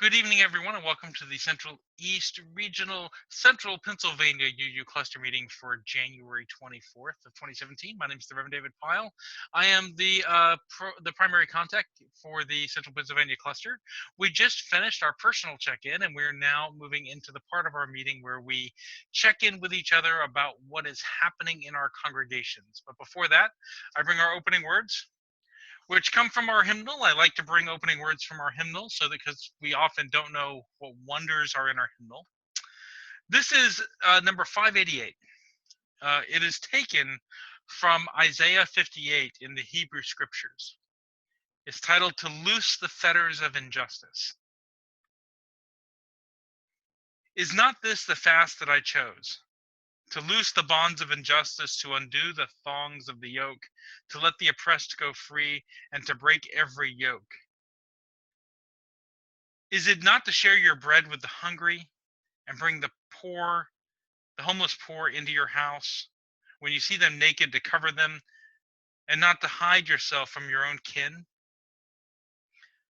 Good evening, everyone, and welcome to the Central East Regional Central Pennsylvania UU Cluster meeting for January 24th of 2017. My name is the Reverend David Pyle. I am the primary contact for the Central Pennsylvania Cluster. We just finished our personal check-in, and we're now moving into the part of our meeting where we check in with each other about what is happening in our congregations. But before that, I bring our opening words, which come from our hymnal. I like to bring opening words from our hymnal because we often don't know what wonders are in our hymnal. This is number 588. It is taken from Isaiah 58 in the Hebrew Scriptures. It's titled "To Loose the Fetters of Injustice." Is not this the fast that I chose? To loose the bonds of injustice, to undo the thongs of the yoke, to let the oppressed go free, and to break every yoke. Is it not to share your bread with the hungry and bring the homeless poor into your house, when you see them naked to cover them, and not to hide yourself from your own kin?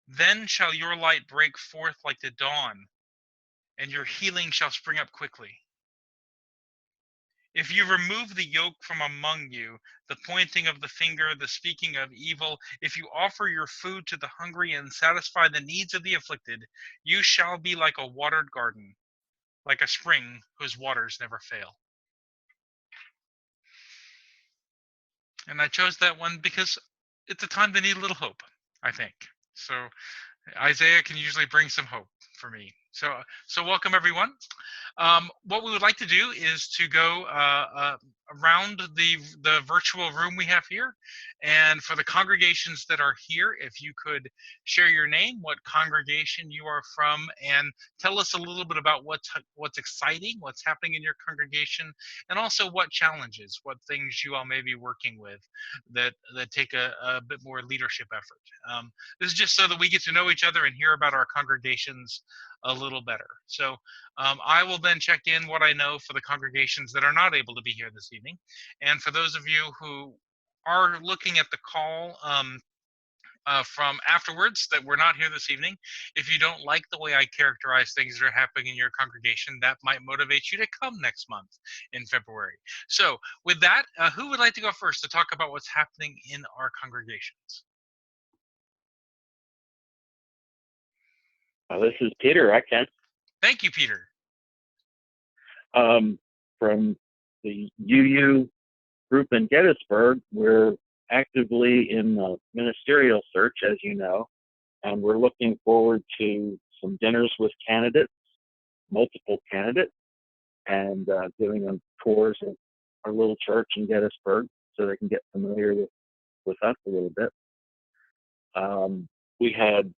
Then shall your light break forth like the dawn, and your healing shall spring up quickly. If you remove the yoke from among you, the pointing of the finger, the speaking of evil, if you offer your food to the hungry and satisfy the needs of the afflicted, you shall be like a watered garden, like a spring whose waters never fail. And I chose that one because it's a time they need a little hope, I think. So Isaiah can usually bring some hope for me. So welcome, everyone. What we would like to do is to go around the virtual room we have here. And for the congregations that are here, if you could share your name, what congregation you are from, and tell us a little bit about what's exciting, what's happening in your congregation, and also what challenges, what things you all may be working with that take a bit more leadership effort. This is just so that we get to know each other and hear about our congregations a little better. So I will then check in what I know for the congregations that are not able to be here this evening. And for those of you who are looking at the call from afterwards that we're not here this evening, if you don't like the way I characterize things that are happening in your congregation, that might motivate you to come next month in February. So with that, who would like to go first to talk about what's happening in our congregations? This is Peter. I can. Thank you, Peter. From the UU group in Gettysburg, we're actively in the ministerial search, as you know, and we're looking forward to some dinners with candidates, multiple candidates, and doing tours of our little church in Gettysburg so they can get familiar with us a little bit. We had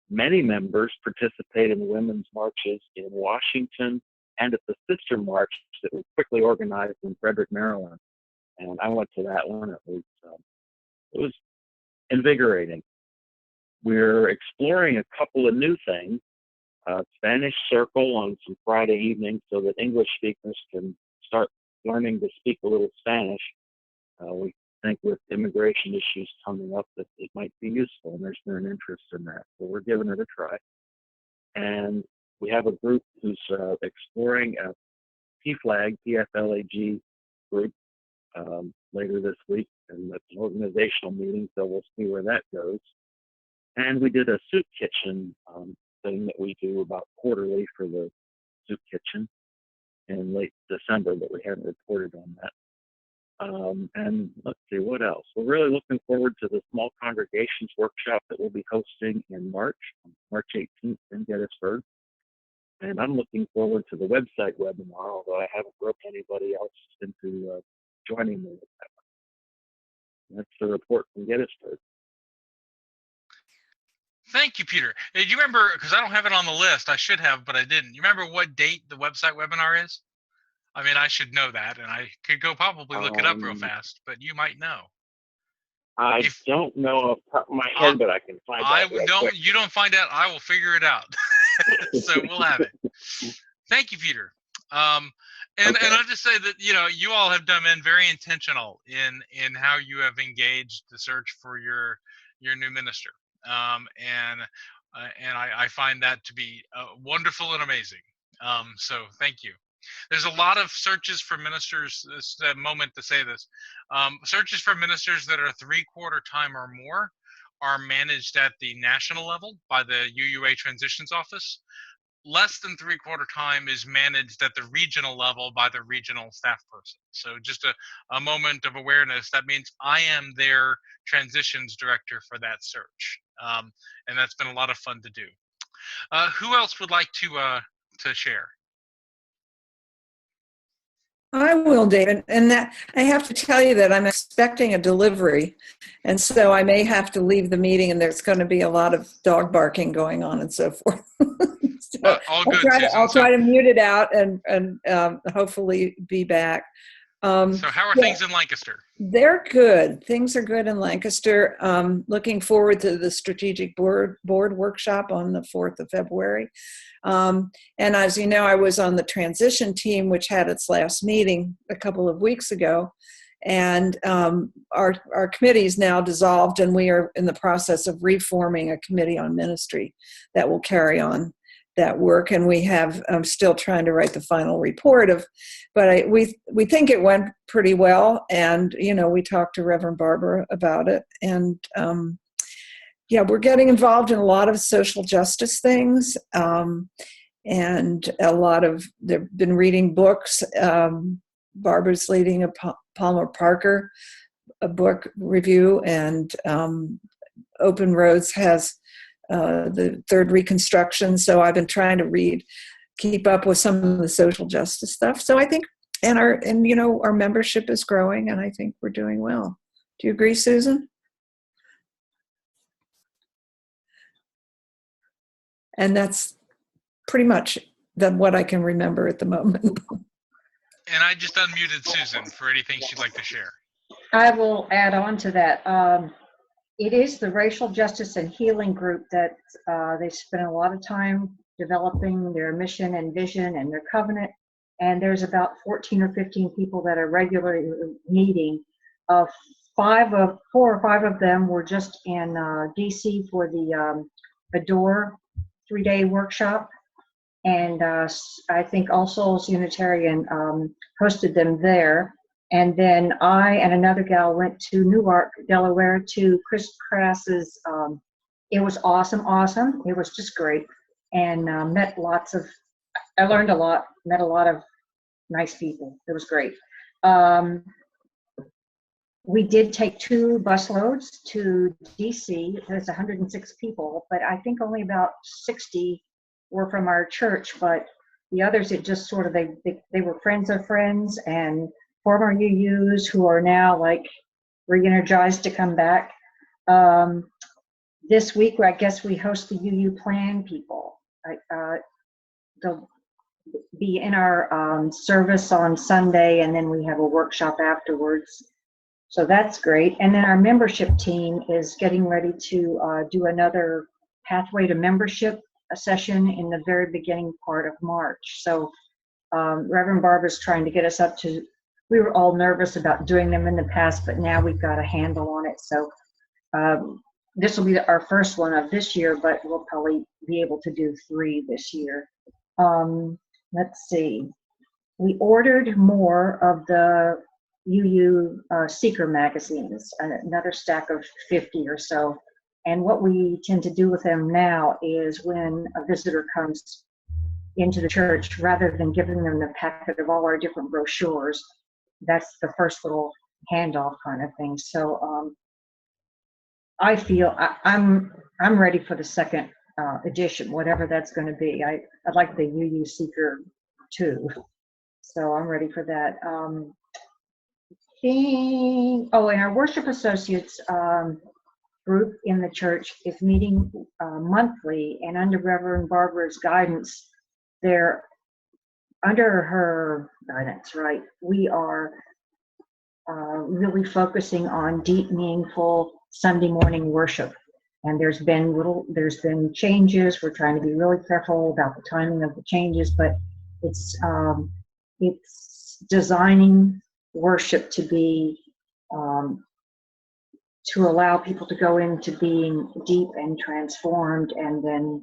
many members participate in the women's marches in Washington and at the sister march that was quickly organized in Frederick, Maryland. And I went to that one. It was invigorating. We're exploring a couple of new things. Spanish Circle on some Friday evenings so that English speakers can start learning to speak a little Spanish. We think with immigration issues coming up that it might be useful, and there's been an interest in that. So we're giving it a try. And we have a group who's exploring a PFLAG group later this week, and it's an organizational meeting, so we'll see where that goes. And we did a soup kitchen thing that we do about quarterly for the soup kitchen in late December, but we haven't reported on that. And let's see, what else? We're really looking forward to the small congregations workshop that we'll be hosting in March 18th in Gettysburg. And I'm looking forward to the website webinar, although I haven't roped anybody else into joining me with that one. That's the report from Gettysburg. Thank you, Peter. Do you remember, because I don't have it on the list, I should have, but I didn't. You remember what date the website webinar is? I mean, I should know that, and I could go probably look it up real fast, but you might know. I don't know off the top of my head, but I can find out. You don't find out, I will figure it out. So we'll have it. Thank you, Peter. And I'll just say that, you all have been very intentional in how you have engaged the search for your new minister. And I find that to be wonderful and amazing. So thank you. There's a lot of searches for ministers. This is a moment to say this. Searches for ministers that are 3/4 time or more are managed at the national level by the UUA Transitions Office. Less than 3/4 time is managed at the regional level by the regional staff person. So just a moment of awareness. That means I am their transitions director for that search. And that's been a lot of fun to do. Who else would like to share? I will, David. And that I have to tell you that I'm expecting a delivery. And so I may have to leave the meeting, and there's going to be a lot of dog barking going on and so forth. So all good, I'll try to mute it out and hopefully be back. So how are things in Lancaster? They're good. Things are good in Lancaster. Looking forward to the strategic board workshop on the 4th of February. And as you know, I was on the transition team, which had its last meeting a couple of weeks ago. And our committee is now dissolved, and we are in the process of reforming a committee on ministry that will carry on that work. And we have, I'm still trying to write the final report but we think it went pretty well. And, you know, we talked to Reverend Barbara about it. And yeah, we're getting involved in a lot of social justice things. And a lot of, they've been reading books. Barbara's leading a Palmer Parker a book review, and Open Roads has the Third Reconstruction. So I've been trying to keep up with some of the social justice stuff. So I think, and you know, our membership is growing, and I think we're doing well. Do you agree, Susan? And that's pretty much what I can remember at the moment. And I just unmuted Susan for anything she'd like to share. I will add on to that. It is the Racial Justice and Healing Group that they spend a lot of time developing their mission and vision and their covenant. And there's about 14 or 15 people that are regularly meeting. 4 or 5 of them were just in DC for the Adore 3-day workshop. And I think All Souls Unitarian hosted them there. And then I and another gal went to Newark, Delaware, to Chris Crass's. It was awesome. It was just great. And I learned a lot, met a lot of nice people. It was great. We did take 2 busloads to DC. There's 106 people, but I think only about 60 were from our church. But the others, it just sort of, they were friends of friends and former UUs who are now like re-energized to come back. This week, I guess we host the UU Plan people. They'll be in our service on Sunday, and then we have a workshop afterwards. So that's great. And then our membership team is getting ready to do another Pathway to Membership session in the very beginning part of March. So Reverend Barbara's trying to get us up to, we were all nervous about doing them in the past, but now we've got a handle on it. So this will be our first one of this year, but we'll probably be able to do 3 this year. Let's see. We ordered more of the UU Seeker magazines, another stack of 50 or so. And what we tend to do with them now is when a visitor comes into the church, rather than giving them the packet of all our different brochures, that's the first little handoff kind of thing. So I feel I'm ready for the second edition, whatever that's going to be. I'd like the UU Seeker too, so I'm ready for that. And our worship associates group in the church is meeting monthly, and under Reverend Barbara's guidance, they're under her guidance, right? We are really focusing on deep, meaningful Sunday morning worship. And there's been changes. We're trying to be really careful about the timing of the changes, but it's designing worship to be to allow people to go into being deep and transformed and then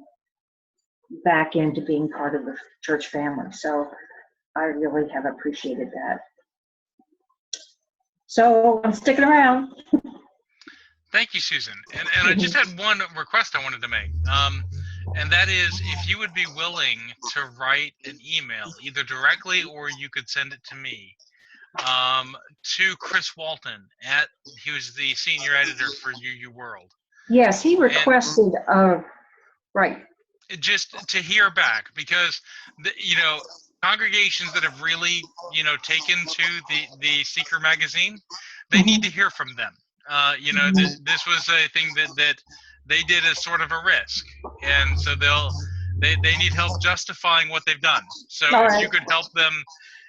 back into being part of the church family. So I really have appreciated that. So I'm sticking around. Thank you, Susan. And I just had one request I wanted to make. And that is if you would be willing to write an email, either directly or you could send it to me, to Chris Walton he was the senior editor for UU World. Yes, he requested, right. Just to hear back, because congregations that have really taken to the Seeker magazine, they need to hear from them. This was a thing that they did as sort of a risk, and so they need help justifying what they've done. So if you could help them,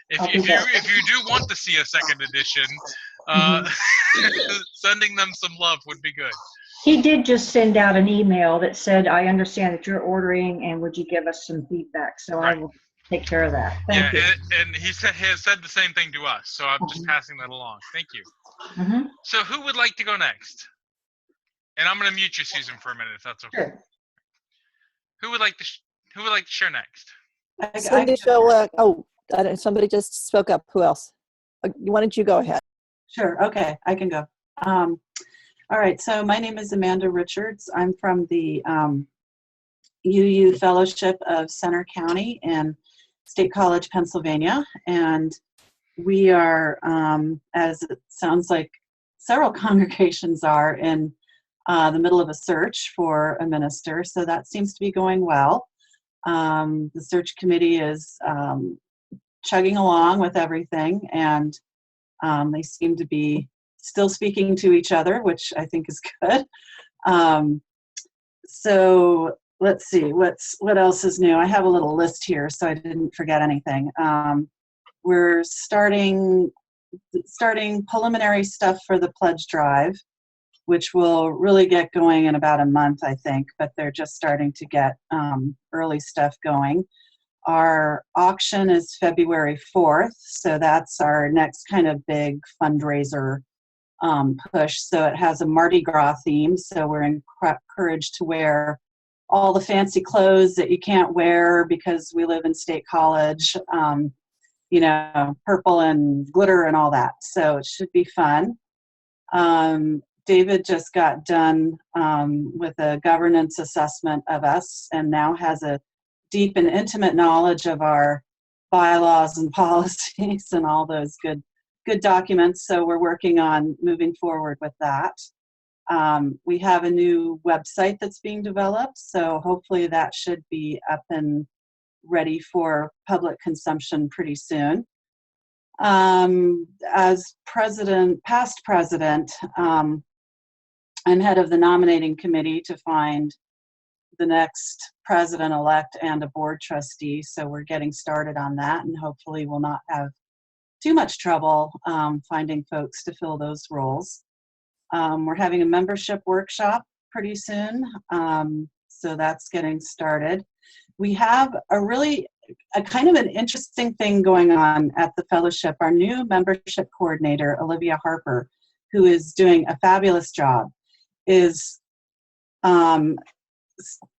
if you do want to see a second edition, sending them some love would be good. He did just send out an email that said, I understand that you're ordering and would you give us some feedback? So right. I will take care of that. Thank you. And he has said the same thing to us, so I'm just passing that along. Thank you. So who would like to go next? And I'm going to mute you, Susan, for a minute, if that's okay. Sure. Who would like to share next? Somebody just spoke up. Who else? Why don't you go ahead? Sure. Okay, I can go. All right. So my name is Amanda Richards. I'm from the UU Fellowship of Center County in State College, Pennsylvania, and we are, as it sounds like several congregations are, in the middle of a search for a minister. So that seems to be going well. The search committee is chugging along with everything, and they seem to be still speaking to each other, which I think is good. So let's see, what else is new? I have a little list here, so I didn't forget anything. We're starting preliminary stuff for the pledge drive, which will really get going in about a month, I think, but they're just starting to get early stuff going. Our auction is February 4th, so that's our next kind of big fundraiser push. So it has a Mardi Gras theme, so we're encouraged to wear all the fancy clothes that you can't wear because we live in State College, purple and glitter and all that. So it should be fun. David just got done with a governance assessment of us and now has a deep and intimate knowledge of our bylaws and policies and all those good documents. So we're working on moving forward with that. We have a new website that's being developed, so hopefully that should be up and ready for public consumption pretty soon. As past president, I'm head of the nominating committee to find the next president-elect and a board trustee, so we're getting started on that, and hopefully we'll not have too much trouble finding folks to fill those roles. We're having a membership workshop pretty soon, so that's getting started. We have a kind of an interesting thing going on at the fellowship. Our new membership coordinator, Olivia Harper, who is doing a fabulous job, is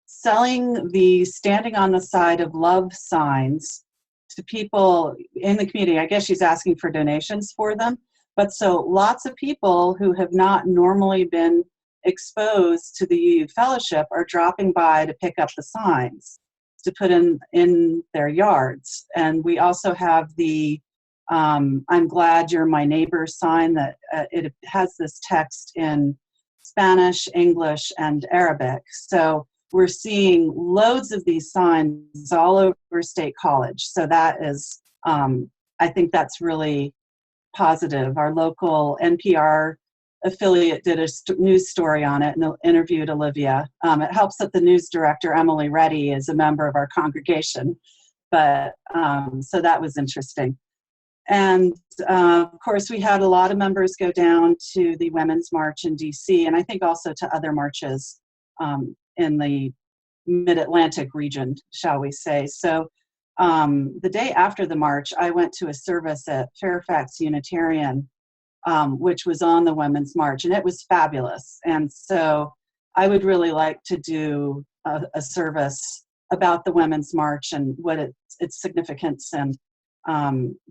selling the Standing on the Side of Love signs to people in the community. I guess she's asking for donations for them. But so lots of people who have not normally been exposed to the UU Fellowship are dropping by to pick up the signs to put in their yards. And we also have the I'm glad you're my neighbor sign that it has this text in Spanish, English, and Arabic. So we're seeing loads of these signs all over State College. So that is, I think that's really positive. Our local NPR affiliate did a news story on it and interviewed Olivia. It helps that the news director, Emily Reddy, is a member of our congregation. But so that was interesting. And of course, we had a lot of members go down to the Women's March in DC, and I think also to other marches in the Mid-Atlantic region, shall we say. So the day after the march, I went to a service at Fairfax Unitarian which was on the Women's March, and it was fabulous. And so I would really like to do a service about the Women's March and what its significance and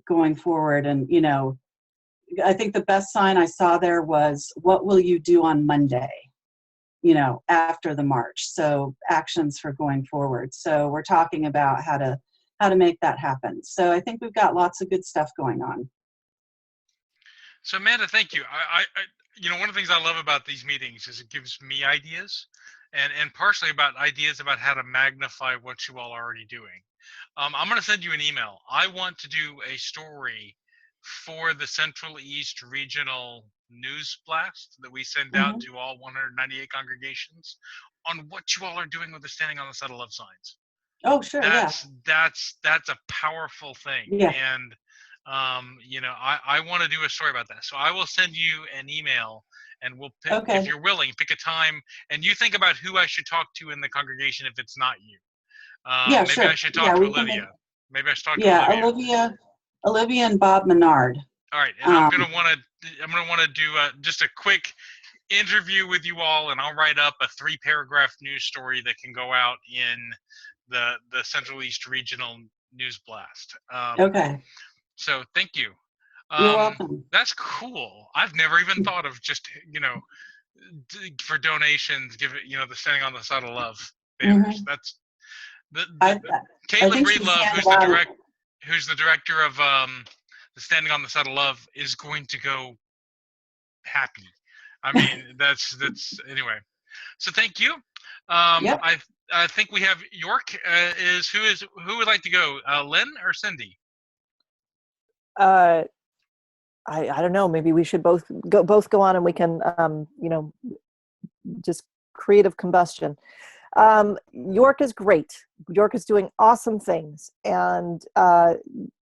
going forward. And, you know, I think the best sign I saw there was, what will you do on Monday, you know, after the march? So actions for going forward. So we're talking about how to make that happen. So I think we've got lots of good stuff going on. So Amanda, thank you. I you know, one of the things I love about these meetings is it gives me ideas, and partially about ideas about how to magnify what you all are already doing. I'm going to send you an email. I want to do a story for the Central East Regional News Blast that we send out to all 198 congregations on what you all are doing with the Standing on the Side of Love signs. Oh, sure. That's a powerful thing. Yeah. And you know, I want to do a story about that. So I will send you an email, and we'll pick, Okay. if you're willing, pick a time, and you think about who I should talk to in the congregation if it's not you. Yeah, maybe sure. I should talk Yeah, to we can Olivia. Maybe I should talk to Yeah, Olivia. Olivia and Bob Menard. All right, and I'm gonna want to do just a quick interview with you all, and I'll write up a 3-paragraph news story that can go out in the Central East Regional News Blast. Okay. So thank you. You're welcome. That's cool. I've never even thought of just, you know, for donations, give it, you know, the Standing on the Side of Love banners. That's I Caitlin think she's Breedlove, handed out- who's the director of the Standing on the Side of Love, is going to go happy. I mean, that's anyway. So thank you. Yep. I think we have York. Who would like to go? Lynn or Cindy? I don't know. Maybe we should both go on, and we can, you know, just creative combustion. York is great. York is doing awesome things, and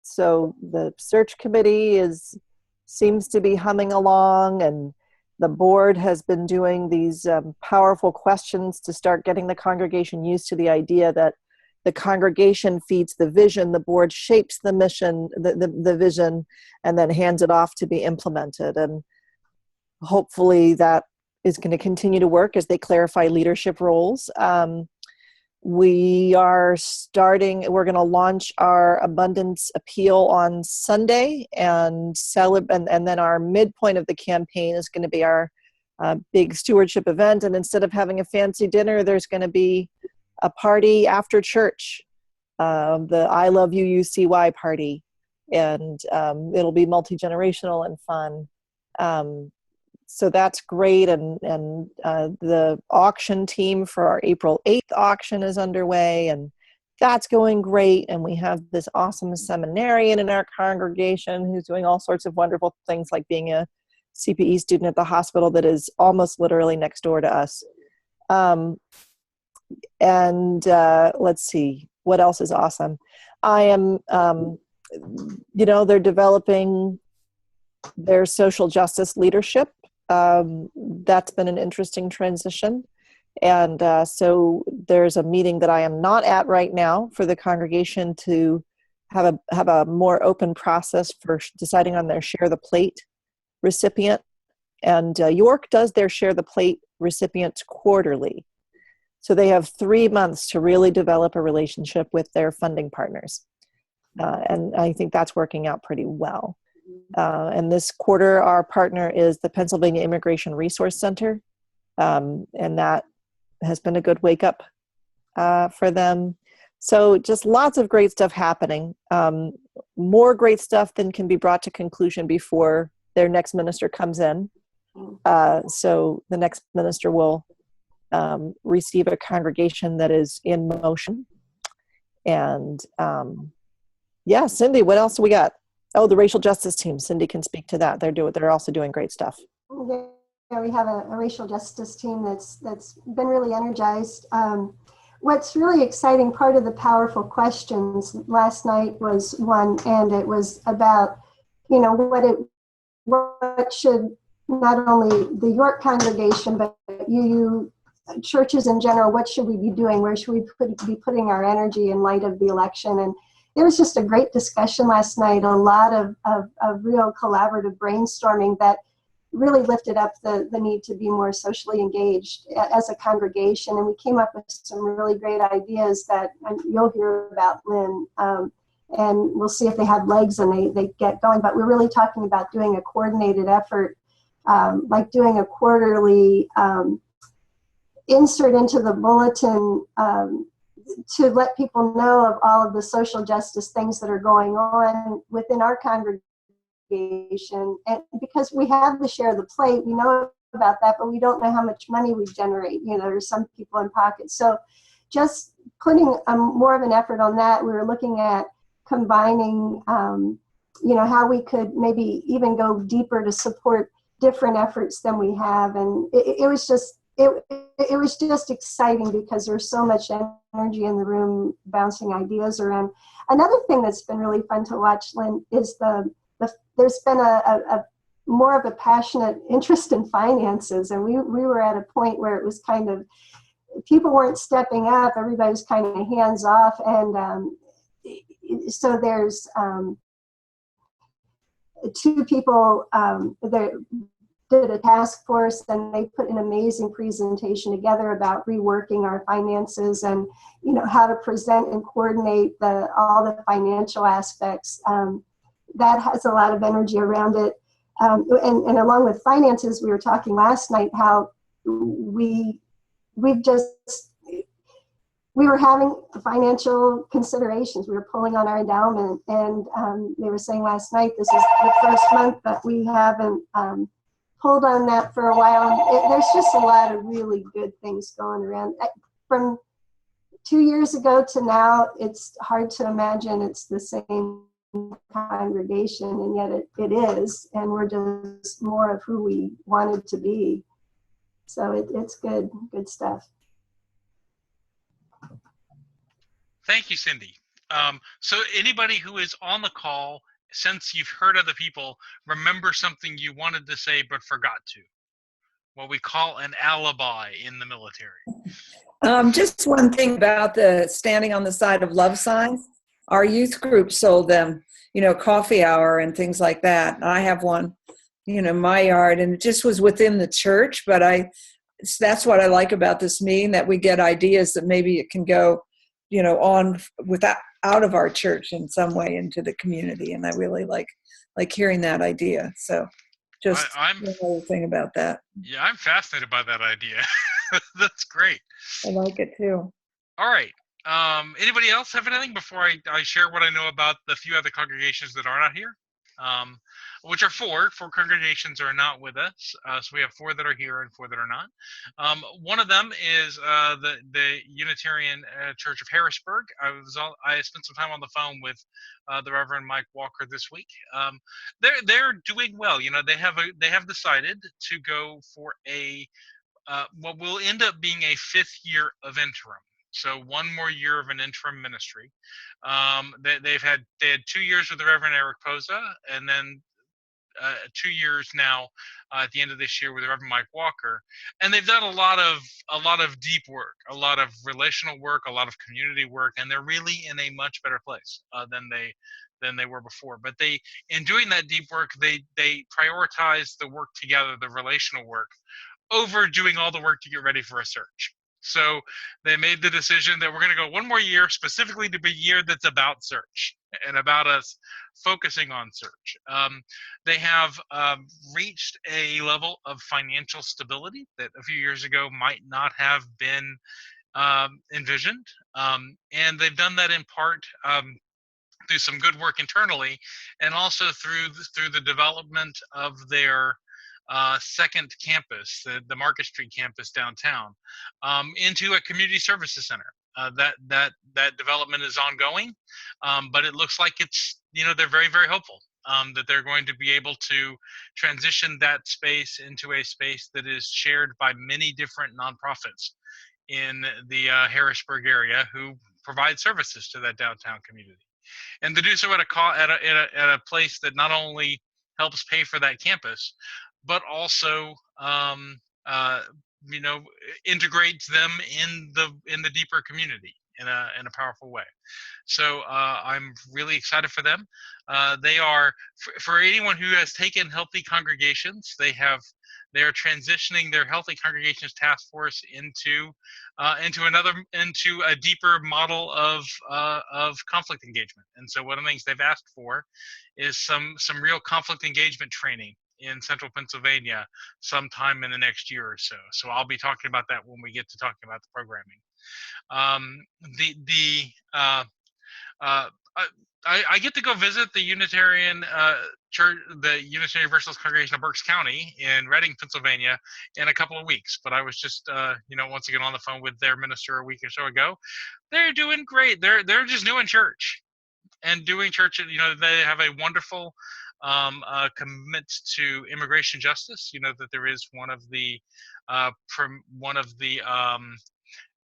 so the search committee seems to be humming along, and the board has been doing these powerful questions to start getting the congregation used to the idea that the congregation feeds the vision, the board shapes the mission, the vision, and then hands it off to be implemented. And hopefully that is going to continue to work as they clarify leadership roles. We're going to launch our Abundance Appeal on Sunday, and then our midpoint of the campaign is going to be our big stewardship event. And instead of having a fancy dinner, there's going to be a party after church, the I Love UUCY party, and it'll be multi-generational and fun. So that's great, and the auction team for our April 8th auction is underway, and that's going great. And we have this awesome seminarian in our congregation who's doing all sorts of wonderful things, like being a CPE student at the hospital that is almost literally next door to us. Let's see, what else is awesome? I am, you know, they're developing their social justice leadership. That's been an interesting transition. And so there's a meeting that I am not at right now for the congregation to have a more open process for deciding on their Share the Plate recipient. And York does their Share the Plate recipients quarterly. So they have 3 months to really develop a relationship with their funding partners. And I think that's working out pretty well. And this quarter, our partner is the Pennsylvania Immigration Resource Center. And that has been a good wake up for them. So just lots of great stuff happening. More great stuff than can be brought to conclusion before their next minister comes in. So the next minister will receive a congregation that is in motion. And yeah, Cindy, what else do we got? Oh, the racial justice team. Cindy can speak to that. They're also doing great stuff. Yeah, we have a racial justice team that's been really energized. What's really exciting, part of the powerful questions last night was one, and it was about, you know, what should not only the York congregation, but UU churches in general, what should we be doing? Where should we be putting our energy in light of the election? And it was just a great discussion last night, a lot of real collaborative brainstorming that really lifted up the need to be more socially engaged as a congregation. And we came up with some really great ideas that you'll hear about, Lynn. And we'll see if they have legs and they get going. But we're really talking about doing a coordinated effort, like doing a quarterly insert into the bulletin to let people know of all of the social justice things that are going on within our congregation. And because we have the share of the plate, we know about that, but we don't know how much money we generate. You know, there's some people in pockets. So just putting more of an effort on that. We were looking at combining, you know, how we could maybe even go deeper to support different efforts than we have. And it was just exciting because there's so much energy in the room bouncing ideas around. Another thing that's been really fun to watch, Lynn, is there's been a more of a passionate interest in finances. And we were at a point where it was kind of, people weren't stepping up, everybody was kind of hands off. And so there's two people that did a task force, and they put an amazing presentation together about reworking our finances and, you know, how to present and coordinate all the financial aspects. That has a lot of energy around it. And along with finances, we were talking last night how we were having financial considerations. We were pulling on our endowment, and they were saying last night, this is the first month that we haven't pulled on that for a while. And there's just a lot of really good things going around. From 2 years ago to now, it's hard to imagine it's the same congregation, and yet it is, and we're just more of who we wanted to be. So it's good stuff. Thank you, Cindy. So anybody who is on the call, since you've heard other people, remember something you wanted to say but forgot to. What we call an alibi in the military. Just one thing about the standing on the side of love signs. Our youth group sold them, you know, coffee hour and things like that. I have one, you know, in my yard, and it just was within the church. But that's what I like about this meeting, that we get ideas that maybe it can go, you know, on out of our church in some way into the community. And I really like hearing that idea. So just another thing about that. Yeah, I'm fascinated by that idea. That's great. I like it too. All right. Anybody else have anything before I share what I know about the few other congregations that are not here? Which are four congregations are not with us. So we have 4 that are here and 4 that are not. One of them is the Unitarian Church of Harrisburg. I spent some time on the phone with the Reverend Mike Walker this week. They're doing well. You know, they have decided to go for what will end up being a 5th year of interim. So 1 more year of an interim ministry. They had 2 years with the Reverend Eric Poza, and then 2 years now at the end of this year with the Reverend Mike Walker. And they've done a lot of deep work, a lot of relational work, a lot of community work, and they're really in a much better place than they were before. But in doing that deep work, they prioritize the work together, the relational work, over doing all the work to get ready for a search. So they made the decision that we're going to go 1 more year, specifically to be a year that's about search and about us focusing on search. They have reached a level of financial stability that a few years ago might not have been envisioned. And they've done that in part through some good work internally, and also through the development of their second campus, the Market Street campus downtown, into a community services center. That development is ongoing, but it looks like it's, you know, they're very, very hopeful that they're going to be able to transition that space into a space that is shared by many different nonprofits in the Harrisburg area who provide services to that downtown community, and to do so at a place that not only helps pay for that campus, but also integrates them in the deeper community in a powerful way. So I'm really excited for them. They are for anyone who has taken Healthy Congregations. They are transitioning their Healthy Congregations task force into a deeper model of conflict engagement. And so one of the things they've asked for is some real conflict engagement training in Central Pennsylvania sometime in the next year or so. So I'll be talking about that when we get to talking about the programming. I get to go visit the Unitarian Church, the Unitarian Universalist Congregation of Berks County in Reading, Pennsylvania, in a couple of weeks. But I was just, once again on the phone with their minister a week or so ago. They're doing great. They're just doing church, and doing church. They have a wonderful commitment to immigration justice. That there is one of the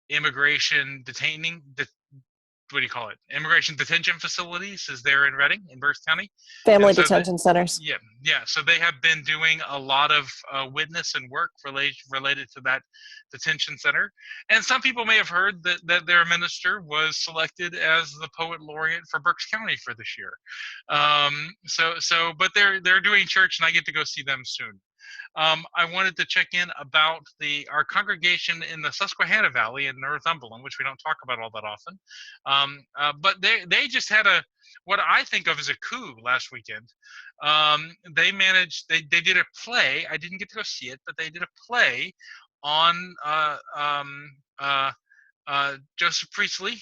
immigration what do you call it? Immigration detention facilities is there in Reading, in Berks County. Family detention centers. Yeah. So they have been doing a lot of witness and work related to that detention center. And some people may have heard that their minister was selected as the poet laureate for Berks County for this year. But they're doing church, and I get to go see them soon. I wanted to check in about our congregation in the Susquehanna Valley in Northumberland, which we don't talk about all that often. But they just had what I think of as a coup last weekend. They did a play. I didn't get to go see it, but they did a play on Joseph Priestley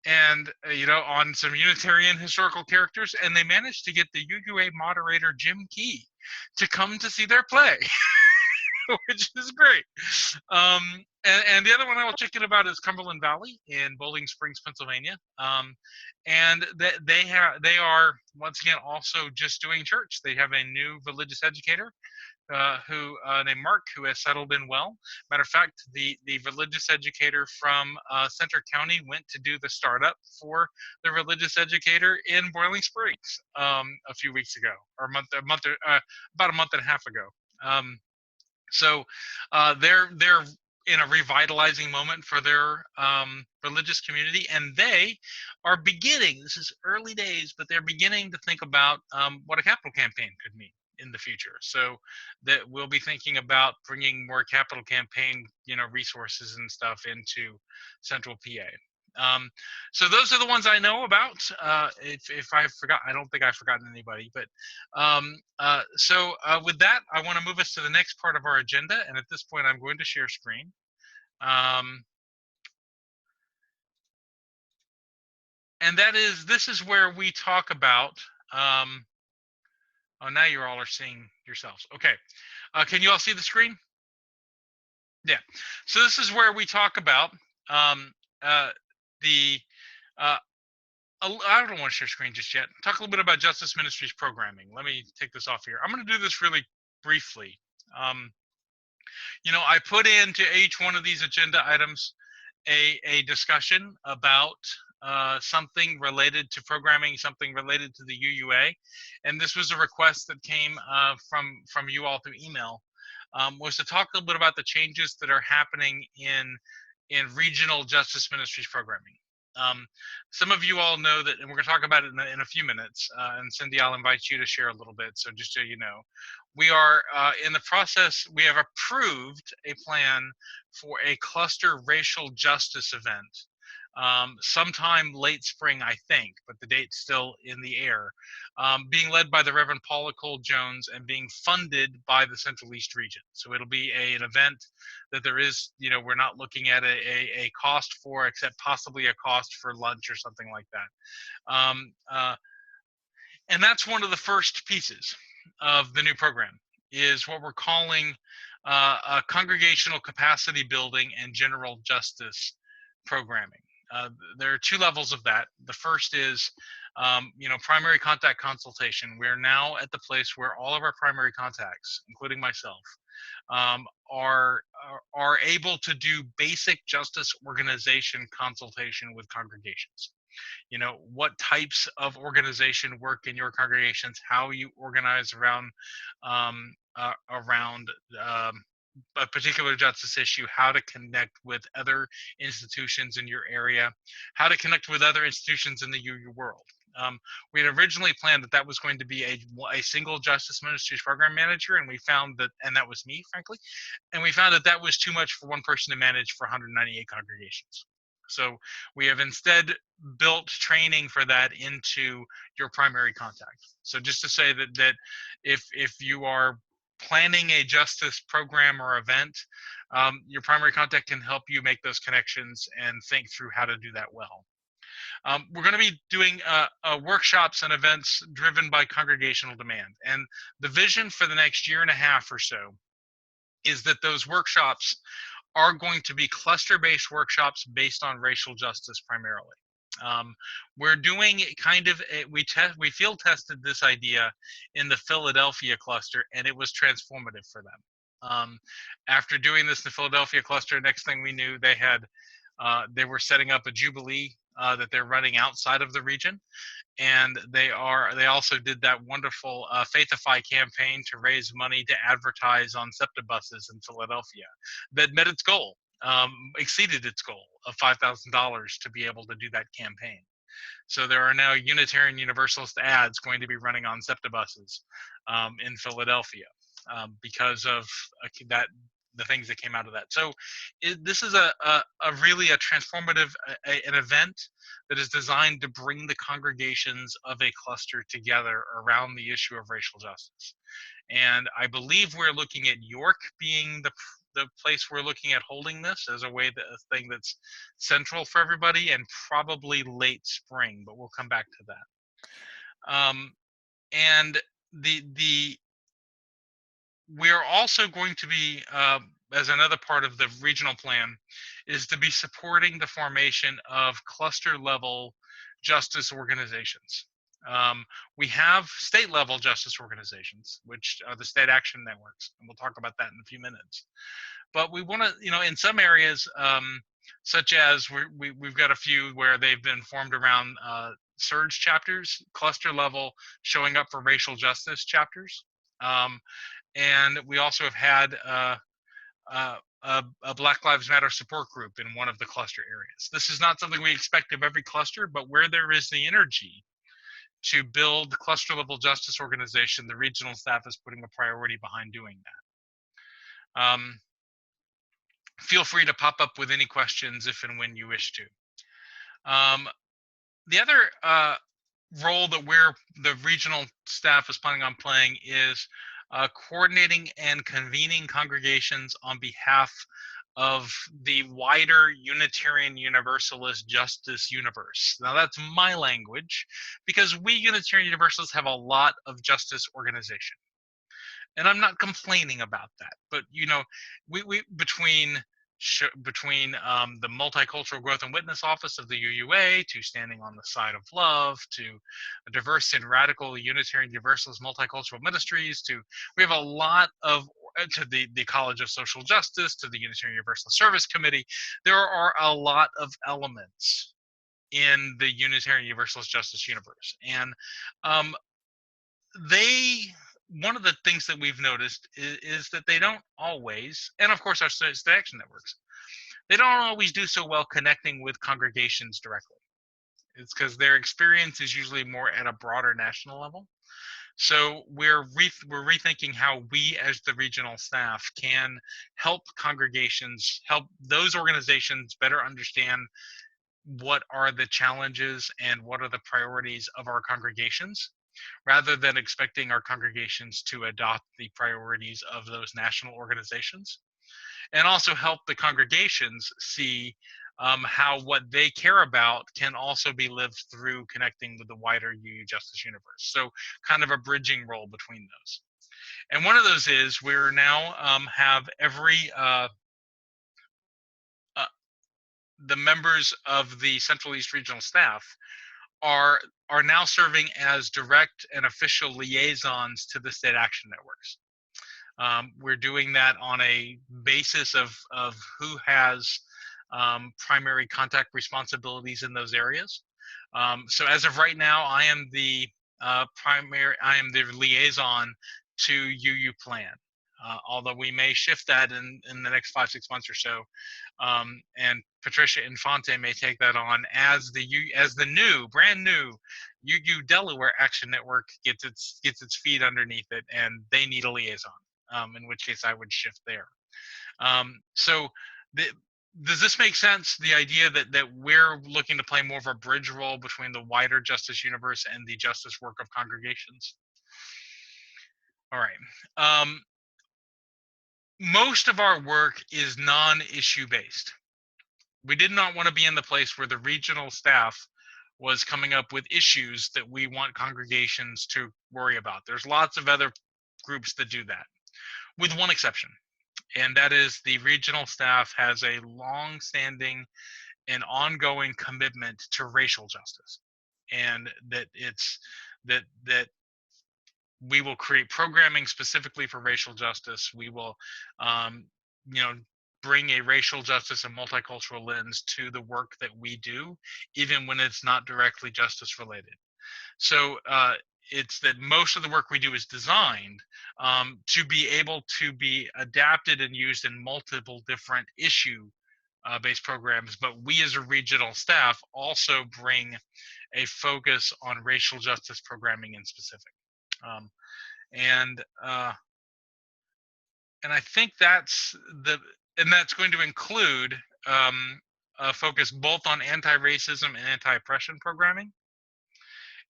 and on some Unitarian historical characters, and they managed to get the UUA moderator Jim Key to come to see their play, which is great. And the other one I will check in about is Cumberland Valley in Bowling Springs, Pennsylvania. And they are once again also just doing church. They have a new religious educator named Mark, who has settled in well. Matter of fact, the religious educator from Center County went to do the startup for the religious educator in Boiling Springs a few weeks ago, or about a month and a half ago. So they're in a revitalizing moment for their religious community, and they are beginning. This is early days, but they're beginning to think about what a capital campaign could mean in the future. So that we'll be thinking about bringing more capital campaign, resources and stuff into Central PA. So those are the ones I know about. If I forgot, I don't think I've forgotten anybody, but with that, I want to move us to the next part of our agenda. And at this point, I'm going to share screen. And this is where we talk about, oh, now you all are seeing yourselves. Okay. Can you all see the screen? Yeah. So this is where we talk about I don't want to share screen just yet. Talk a little bit about Justice Ministries programming. Let me take this off here. I'm going to do this really briefly. I put into each one of these agenda items a discussion about something related to programming, something related to the UUA, and this was a request that came from you all through email, was to talk a little bit about the changes that are happening in regional Justice Ministries programming. Some of you all know that, and we're going to talk about it in a few minutes, and Cindy, I'll invite you to share a little bit, so just so you know. We are in the process, we have approved a plan for a cluster racial justice event sometime late spring, I think, but the date's still in the air, being led by the Reverend Paula Cole Jones and being funded by the Central East region. So it'll be an event that there is, we're not looking at a cost for, except possibly a cost for lunch or something like that. And that's one of the first pieces of the new program, is what we're calling a congregational capacity building and general justice programming. There are two levels of that. The first is, primary contact consultation. We're now at the place where all of our primary contacts, including myself, are able to do basic justice organization consultation with congregations. What types of organization work in your congregations, how you organize around a particular justice issue, how to connect with other institutions in your area, how to connect with other institutions in the UU world. We had originally planned that that was going to be a single justice ministries program manager, and we found that, and that was me, frankly, and we found that that was too much for one person to manage for 198 congregations. So we have instead built training for that into your primary contact. So just to say that if you are planning a justice program or event, your primary contact can help you make those connections and think through how to do that well. We're going to be doing workshops and events driven by congregational demand. And the vision for the next year and a half or so is that those workshops are going to be cluster-based workshops based on racial justice primarily. We're doing kind of we field tested this idea in the Philadelphia cluster, and it was transformative for them. After doing this in the Philadelphia cluster, next thing we knew, they were setting up a jubilee that they're running outside of the region, and they also did that wonderful Faithify campaign to raise money to advertise on SEPTA buses in Philadelphia that met its goal, exceeded its goal of $5,000 to be able to do that campaign. So there are now Unitarian Universalist ads going to be running on SEPTA buses in Philadelphia because of the things that came out of that. So this is a really a transformative an event that is designed to bring the congregations of a cluster together around the issue of racial justice. And I believe we're looking at York being the place we're looking at holding this as a thing that's central for everybody, and probably late spring, but we'll come back to that. And we're also going to be, as another part of the regional plan, is to be supporting the formation of cluster level justice organizations. We have state level justice organizations, which are the state action networks, and we'll talk about that in a few minutes. But we want to, in some areas, such as we've got a few where they've been formed around surge chapters, cluster level showing up for racial justice chapters. And we also have had a Black Lives Matter support group in one of the cluster areas. This is not something we expect of every cluster, but where there is the energy to build cluster level justice organization, the regional staff is putting a priority behind doing that. Feel free to pop up with any questions if and when you wish to. The other role that the regional staff is planning on playing is coordinating and convening congregations on behalf of the wider Unitarian Universalist justice universe. Now that's my language, because we Unitarian Universalists have a lot of justice organization. And I'm not complaining about that, but we between the Multicultural Growth and Witness Office of the UUA, to Standing on the Side of Love, to Diverse and Radical Unitarian Universalist Multicultural Ministries, we have a lot of, to the College of Social Justice, to the Unitarian Universalist Service Committee. There are a lot of elements in the Unitarian Universalist Justice universe. And one of the things that we've noticed is that they don't always, and of course our state action networks, they don't always do so well connecting with congregations directly. It's because their experience is usually more at a broader national level. So we're rethinking how we as the regional staff can help congregations, help those organizations better understand what are the challenges and what are the priorities of our congregations, rather than expecting our congregations to adopt the priorities of those national organizations. And also help the congregations see how what they care about can also be lived through connecting with the wider UU Justice universe. So kind of a bridging role between those. And one of those is we're now have every, the members of the Central East Regional staff are now serving as direct and official liaisons to the state action networks. We're doing that on a basis of who has primary contact responsibilities in those areas. So as of right now, I am the liaison to UU Plan. although we may shift that in the next 5-6 months or so. And Patricia Infante may take that on as the brand new UU Delaware Action Network gets its feet underneath it, and they need a liaison. In which case I would shift there. Does this make sense? The idea that we're looking to play more of a bridge role between the wider justice universe and the justice work of congregations? All right. Most of our work is non-issue based. We did not want to be in the place where the regional staff was coming up with issues that we want congregations to worry about. There's lots of other groups that do that, with one exception. And that is the regional staff has a long-standing and ongoing commitment to racial justice, and that we will create programming specifically for racial justice. We will, bring a racial justice and multicultural lens to the work that we do, even when it's not directly justice related. So it's that most of the work we do is designed to be able to be adapted and used in multiple different issue-based programs, but we as a regional staff also bring a focus on racial justice programming in specific. And I think that's going to include a focus both on anti-racism and anti-oppression programming,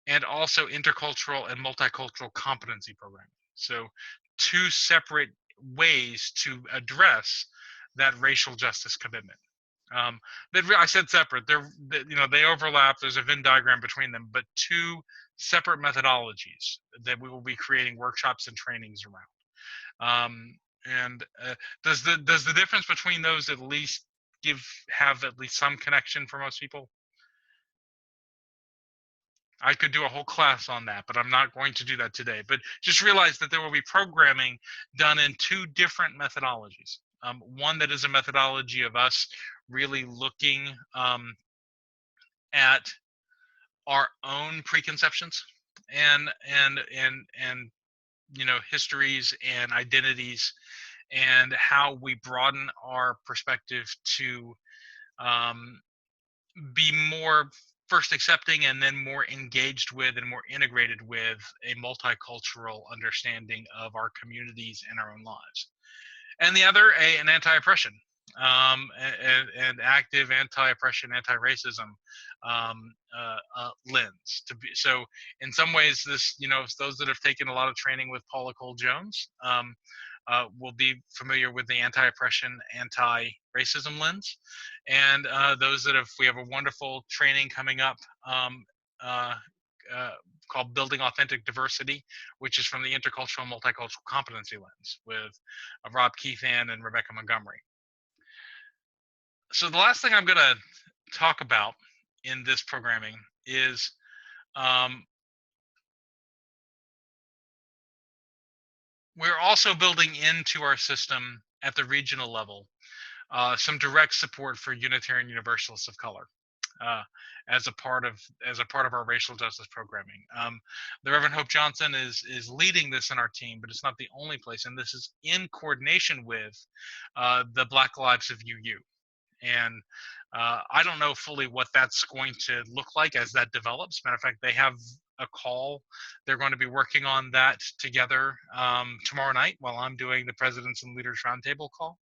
and also intercultural and multicultural competency programming. So 2 separate ways to address that racial justice commitment. I said separate. They overlap. There's a Venn diagram between them, but 2 separate methodologies that we will be creating workshops and trainings around. Does the difference between those at least have at least some connection for most people? I could do a whole class on that, but I'm not going to do that today. But just realize that there will be programming done in 2 different methodologies. One that is a methodology of us really looking at our own preconceptions and histories and identities, and how we broaden our perspective to be more first accepting and then more engaged with and more integrated with a multicultural understanding of our communities and our own lives. And the other, an anti-oppression, and active anti-oppression, anti-racism lens. So in some ways, this, those that have taken a lot of training with Paula Cole Jones will be familiar with the anti-oppression, anti-racism lens. And we have a wonderful training coming up called Building Authentic Diversity, which is from the intercultural and multicultural competency lens with Rob Keithan and Rebecca Montgomery. So the last thing I'm going to talk about in this programming is we're also building into our system at the regional level some direct support for Unitarian Universalists of color as a part of our racial justice programming. The Reverend Hope Johnson is leading this in our team, but it's not the only place, and this is in coordination with the Black Lives of UU. And I don't know fully what that's going to look like as that develops. Matter of fact, they have a call. They're going to be working on that together tomorrow night while I'm doing the Presidents and Leaders Roundtable call.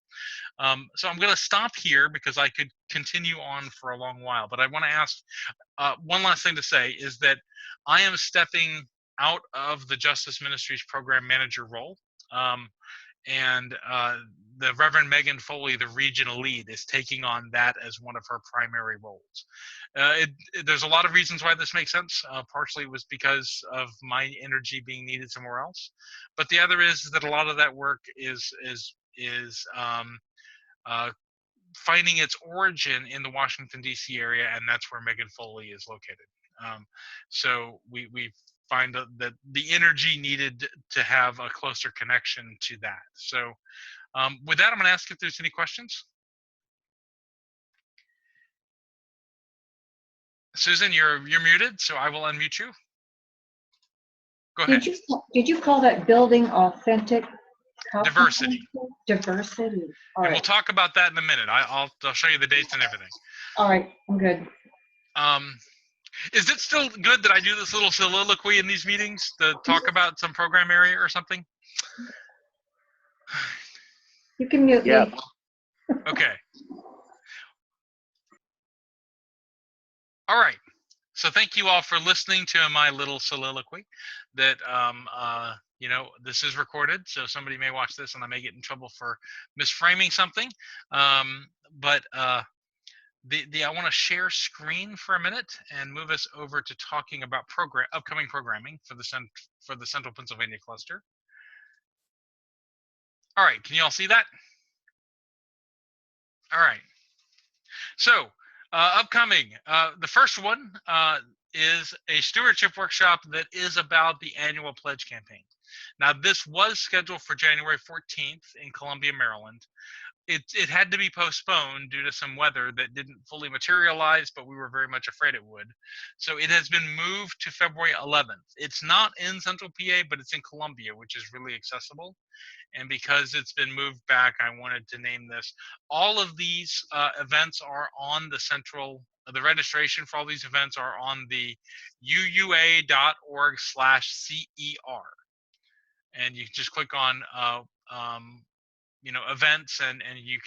So I'm going to stop here because I could continue on for a long while. But I want to ask one last thing to say is that I am stepping out of the Justice Ministries Program Manager role. And the Reverend Megan Foley, the regional lead, is taking on that as one of her primary roles. There's a lot of reasons why this makes sense. Partially was because of my energy being needed somewhere else, but the other is that a lot of that work is finding its origin in the Washington D.C. area, and that's where Megan Foley is located. So we find that the energy needed to have a closer connection to that. So with that, I'm going to ask if there's any questions. Susan, you're muted, so I will unmute you. Go ahead. Did you call that Building Authentic Diversity. Diversity. All And we'll right. talk about that in a minute. I'll show you the dates and everything. All right. I'm good. Is it still good that I do this little soliloquy in these meetings to talk about some program area or something? You can mute Yeah. me. Okay. All right. So thank you all for listening to my little soliloquy. That you know, this is recorded, so somebody may watch this and I may get in trouble for misframing something. But I want to share screen for a minute and move us over to talking about upcoming programming for the Central Pennsylvania cluster. All right, can you all see that? All right. So upcoming, the first one is a stewardship workshop that is about the annual pledge campaign. Now, this was scheduled for January 14th in Columbia, Maryland. It had to be postponed due to some weather that didn't fully materialize, but we were very much afraid it would. So it has been moved to February 11th. It's not in Central PA, but it's in Columbia, which is really accessible. And because it's been moved back, I wanted to name this. All of these events are on the the registration for all these events are on the uua.org/CER. And you can just click on you know, events, and you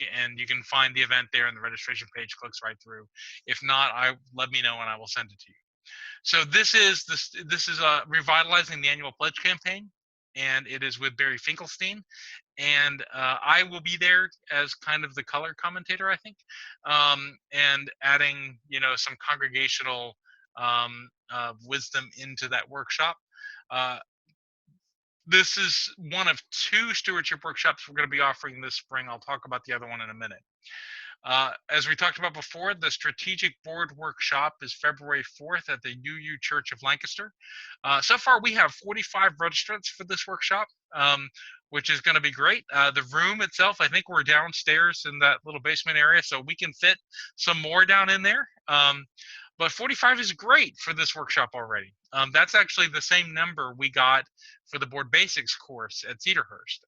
can find the event there, and the registration page clicks right through. If not, let me know and I will send it to you. So this is revitalizing the annual pledge campaign, and it is with Barry Finkelstein, and I will be there as kind of the color commentator, I think, and adding, you know, some congregational wisdom into that workshop. This is one of 2 stewardship workshops we're going to be offering this spring. I'll talk about the other one in a minute. As we talked about before, the strategic board workshop is February 4th at the UU Church of Lancaster. So far, we have 45 registrants for this workshop, which is going to be great. The room itself, I think we're downstairs in that little basement area, so we can fit some more down in there. But 45 is great for this workshop already. That's actually the same number we got for the Board Basics course at Cedarhurst.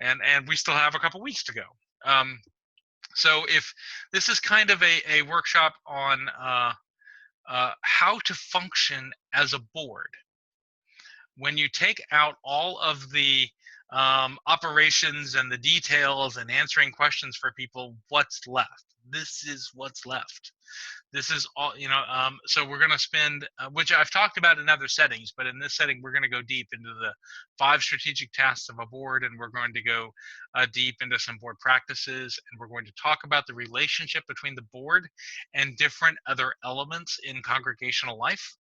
And we still have a couple weeks to go. So if this is kind of a workshop on how to function as a board, when you take out all of the operations and the details and answering questions for people, what's left? This is what's left. This is all, you know, so we're going to spend, which I've talked about in other settings, but in this setting, we're going to go deep into the 5 strategic tasks of a board, and we're going to go deep into some board practices, and we're going to talk about the relationship between the board and different other elements in congregational life.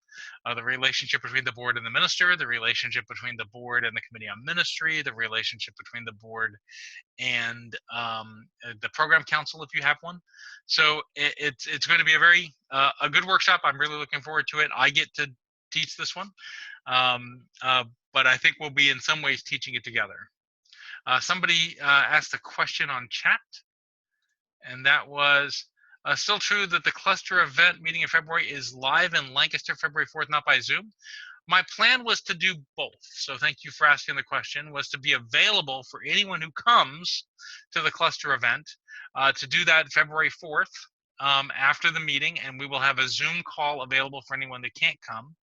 The relationship between the board and the minister, the relationship between the board and the committee on ministry, the relationship between the board and the program council, if you have one. So it's going to be a very a good workshop. I'm really looking forward to it. I get to teach this one, but I think we'll be in some ways teaching it together. Somebody asked a question on chat, and that was, still true that the cluster event meeting in February is live in Lancaster February 4th, not by Zoom? My plan was to do both. So thank you for asking the question, was to be available for anyone who comes to the cluster event to do that February 4th after the meeting, and we will have a Zoom call available for anyone that can't come.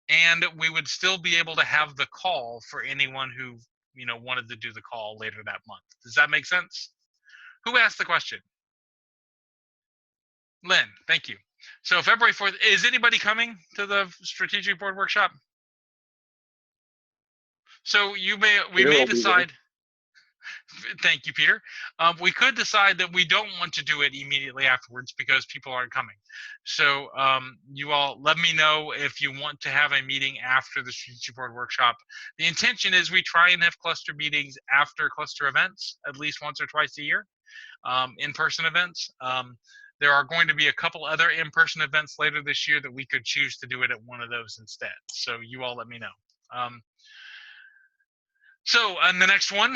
And we would still be able to have the call for anyone who, you know, wanted to do the call later that month. Does that make sense? Who asked the question? Lynn, thank you. So February 4th, is anybody coming to the strategic board workshop? So we may decide, thank you, Peter. We could decide that we don't want to do it immediately afterwards because people aren't coming. So you all let me know if you want to have a meeting after the strategic board workshop. The intention is we try and have cluster meetings after cluster events, at least once or twice a year, in-person events. There are going to be a couple other in-person events later this year that we could choose to do it at one of those instead. So you all let me know. So on the next one,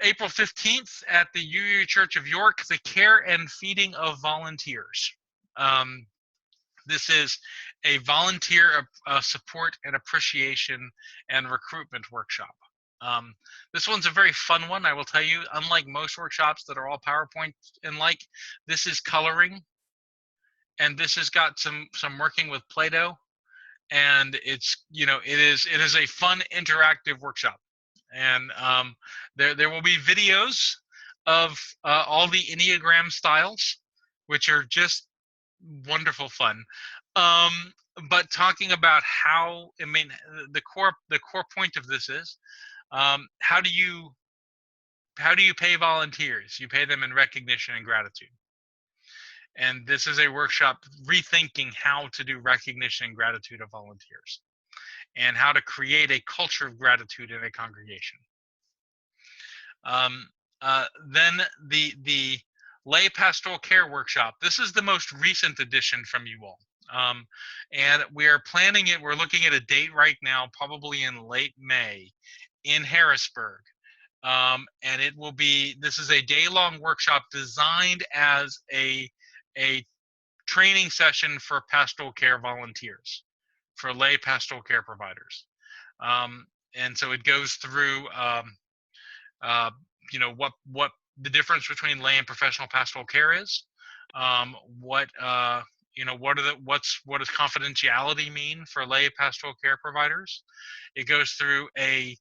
April 15th at the UU Church of York, the care and feeding of volunteers. This is a volunteer support and appreciation and recruitment workshop. This one's a very fun one, I will tell you. Unlike most workshops that are all PowerPoint and like, this is coloring, and this has got some working with Play-Doh, and it's, you know, it is a fun interactive workshop. And there will be videos of all the Enneagram styles, which are just wonderful fun. But talking about how, I mean, the core point of this is, how do you pay volunteers? You pay them in recognition and gratitude. And this is a workshop rethinking how to do recognition and gratitude of volunteers, and how to create a culture of gratitude in a congregation. Then the lay pastoral care workshop. This is the most recent addition from you all. And we are planning it. We're looking at a date right now, probably in late May in Harrisburg. And it will be, this is a day-long workshop designed as a training session for pastoral care volunteers, for lay pastoral care providers. And so it goes through, you know, what the difference between lay and professional pastoral care is, you know, what does confidentiality mean for lay pastoral care providers? It goes through a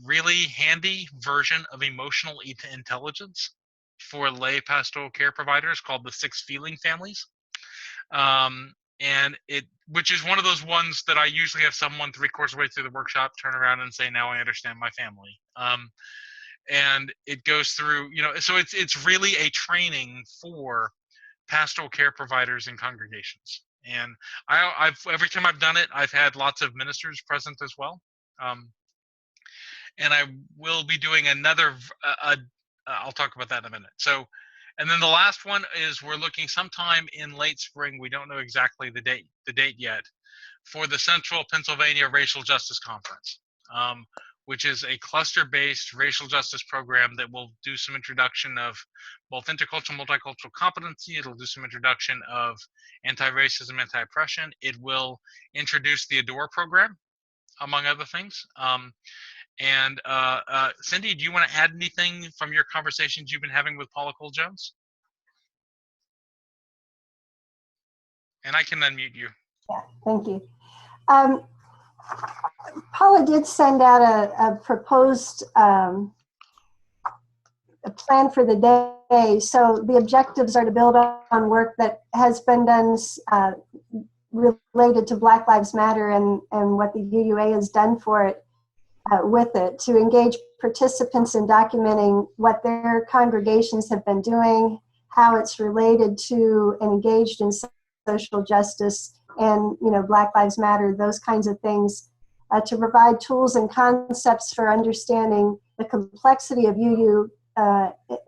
really handy version of emotional intelligence for lay pastoral care providers called the 6 Feeling Families. And which is one of those ones that I usually have someone 3/4 of the way through the workshop turn around and say, now I understand my family. And it goes through, you know, so it's really a training for pastoral care providers in congregations. And I've every time I've done it, I've had lots of ministers present as well. And I will be doing another, I'll talk about that in a minute. So, and then the last one is we're looking sometime in late spring. We don't know exactly the date yet, for the Central Pennsylvania Racial Justice Conference, which is a cluster-based racial justice program that will do some introduction of both intercultural, multicultural competency. It'll do some introduction of anti-racism, anti-oppression. It will introduce the ADORE program, among other things. And Cindy, do you want to add anything from your conversations you've been having with Paula Cole-Jones? And I can unmute you. Yeah, thank you. Paula did send out a proposed a plan for the day. So the objectives are to build on work that has been done related to Black Lives Matter and what the UUA has done for it. With it, to engage participants in documenting what their congregations have been doing, how it's related to and engaged in social justice and, you know, Black Lives Matter, those kinds of things, to provide tools and concepts for understanding the complexity of UU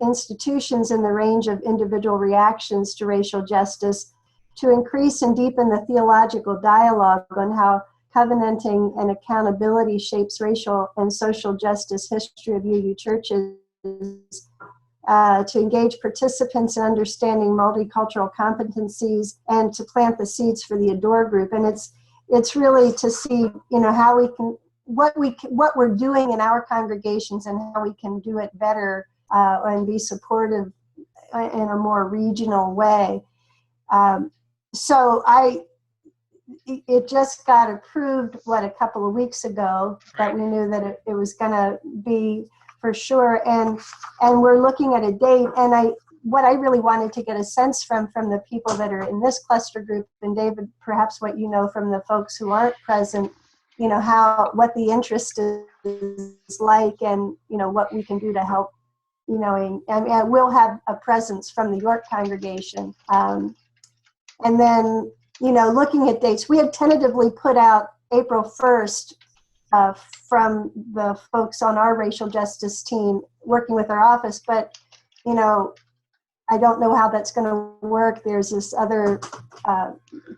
institutions and the range of individual reactions to racial justice, to increase and deepen the theological dialogue on how covenanting and accountability shapes racial and social justice history of UU churches, to engage participants in understanding multicultural competencies, and to plant the seeds for the ADORE group. And it's really to see, you know, how we can, what we're doing in our congregations and how we can do it better and be supportive in a more regional way. So it just got approved, a couple of weeks ago, that we knew that it was going to be for sure. And we're looking at a date. And what I really wanted to get a sense from the people that are in this cluster group, and David, perhaps what you know from the folks who aren't present, you know, what the interest is like, and, you know, what we can do to help, you know, and we'll have a presence from the York congregation. And then, you know, looking at dates, we had tentatively put out April 1st from the folks on our racial justice team working with our office, but, you know, I don't know how that's going to work. There's this other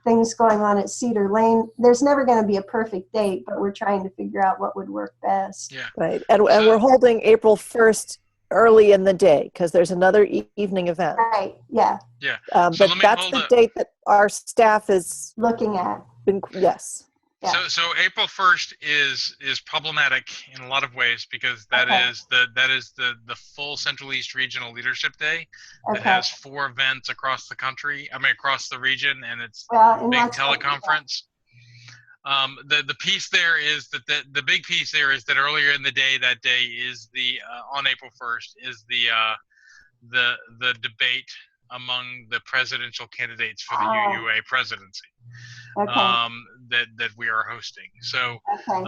things going on at Cedar Lane. There's never going to be a perfect date, but we're trying to figure out what would work best. Yeah. Right. And we're holding April 1st early in the day because there's another evening event. Right. Yeah. Yeah. But that's the date that our staff is looking at. Yes. Yeah. So April 1st is problematic in a lot of ways because that Okay. is the full Central East Regional Leadership Day that Okay. has 4 events across the country. I mean, across the region, and it's Well, and big let's teleconference. The piece there is that the big piece there is that earlier in the day that day is the on April 1st is the debate among the presidential candidates for the UUA presidency. Okay. That we are hosting. So, Okay.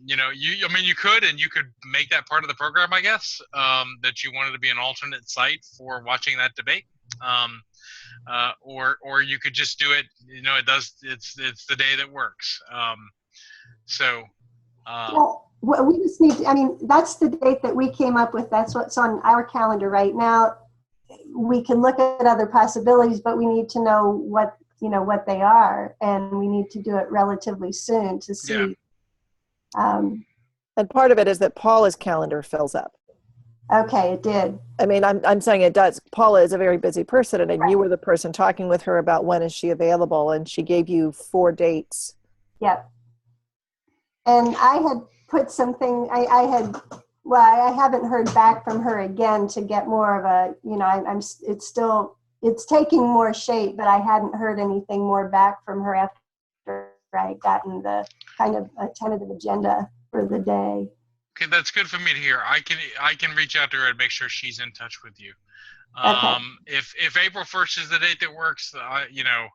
you know, you could make that part of the program, I guess, that you wanted to be an alternate site for watching that debate. Or you could just do it, you know, it's the day that works. Well, we just need, I mean, that's the date that we came up with. That's what's on our calendar right now. We can look at other possibilities, but we need to know what they are, and we need to do it relatively soon to see. Yeah. And part of it is that Paula's calendar fills up. Okay, it did. I mean, I'm saying it does. Paula is a very busy person, and Right. you were the person talking with her about when is she available, and she gave you 4 dates. Yep. And I had put something, I haven't heard back from her again to get more of a, it's taking more shape, but I hadn't heard anything more back from her after I'd gotten the kind of a tentative agenda for the day. Okay, that's good for me to hear. I can reach out to her and make sure she's in touch with you. Okay. If April 1st is the date that works, you know,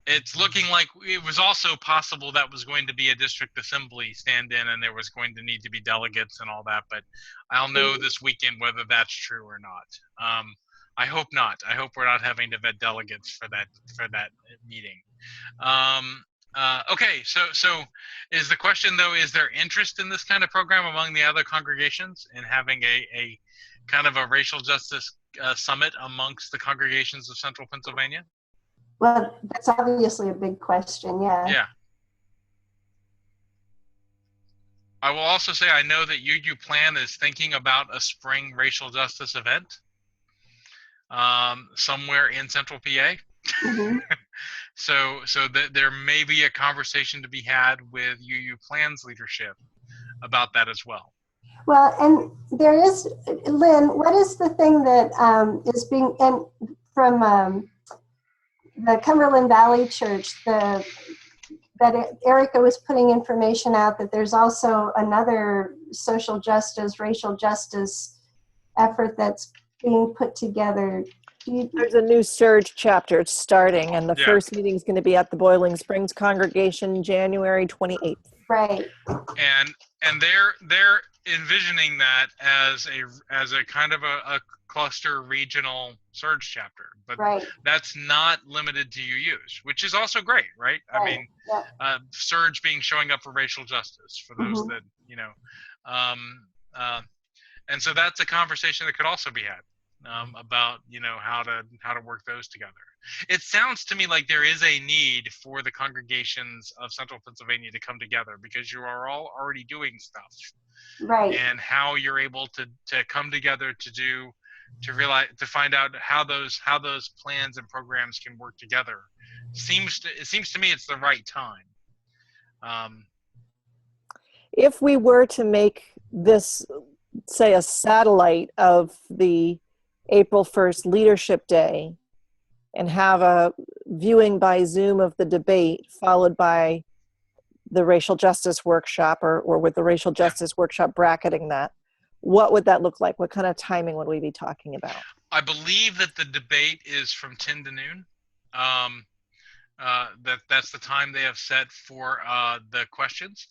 it's looking like it was also possible that was going to be a district assembly stand-in and there was going to need to be delegates and all that, but I'll know this weekend whether that's true or not. I hope not. I hope we're not having to vet delegates for that meeting. Okay, so is the question though, is there interest in this kind of program among the other congregations in having a kind of a racial justice summit amongst the congregations of Central Pennsylvania? Well, that's obviously a big question, yeah. Yeah. I will also say I know that UU Plan is thinking about a spring racial justice event somewhere in Central PA. Mm-hmm. So there may be a conversation to be had with UU Plan's leadership about that as well. Well, and there is, Lynn, what is the thing that is being, and from the Cumberland Valley Church, that Erica was putting information out that there's also another social justice, racial justice effort that's being put together. There's a new Surge chapter starting, and the Yeah. first meeting is going to be at the Boiling Springs congregation, January 28th. Right. And they're envisioning that as a kind of a cluster regional Surge chapter, but Right. that's not limited to UUs, which is also great, right? I mean, Yep. Surge showing up for racial justice for those Mhm. that, you know, and so that's a conversation that could also be had about, you know, how to work those together. It sounds to me like there is a need for the congregations of Central Pennsylvania to come together because you are all already doing stuff. Right. And how you're able to come together to find out how those plans and programs can work together. It seems to me it's the right time. If we were to make this, say, a satellite of the April 1st Leadership Day and have a viewing by Zoom of the debate followed by the racial justice workshop, or with the racial justice workshop bracketing that, what would that look like? What kind of timing would we be talking about? I believe that the debate is from 10 to noon. That's the time they have set for the questions.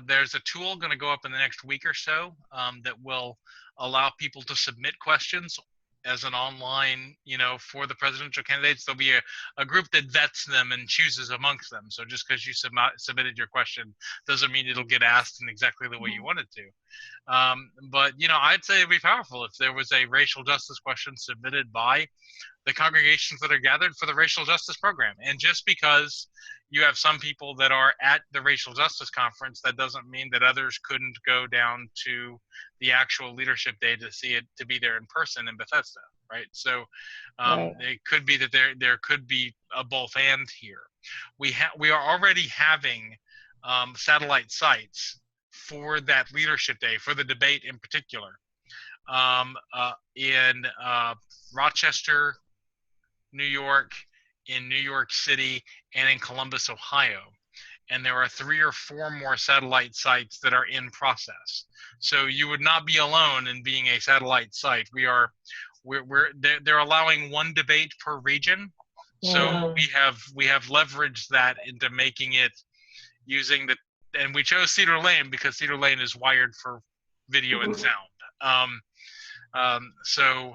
There's a tool going to go up in the next week or so that will allow people to submit questions as an online, you know, for the presidential candidates. There'll be a group that vets them and chooses amongst them. So just because you submitted your question doesn't mean it'll get asked in exactly the way you want it to. But, you know, I'd say it'd be powerful if there was a racial justice question submitted by the congregations that are gathered for the racial justice program. And just because you have some people that are at the racial justice conference, that doesn't mean that others couldn't go down to the actual leadership day to see it, to be there in person in Bethesda, right? So Right. it could be that there could be a both and here. We are already having satellite sites for that leadership day, for the debate in particular, in Rochester, New York, in New York City, and in Columbus, Ohio. And there are 3 or 4 more satellite sites that are in process. So you would not be alone in being a satellite site. They're allowing 1 debate per region. So we have leveraged that into making it using and we chose Cedar Lane because Cedar Lane is wired for video and sound. So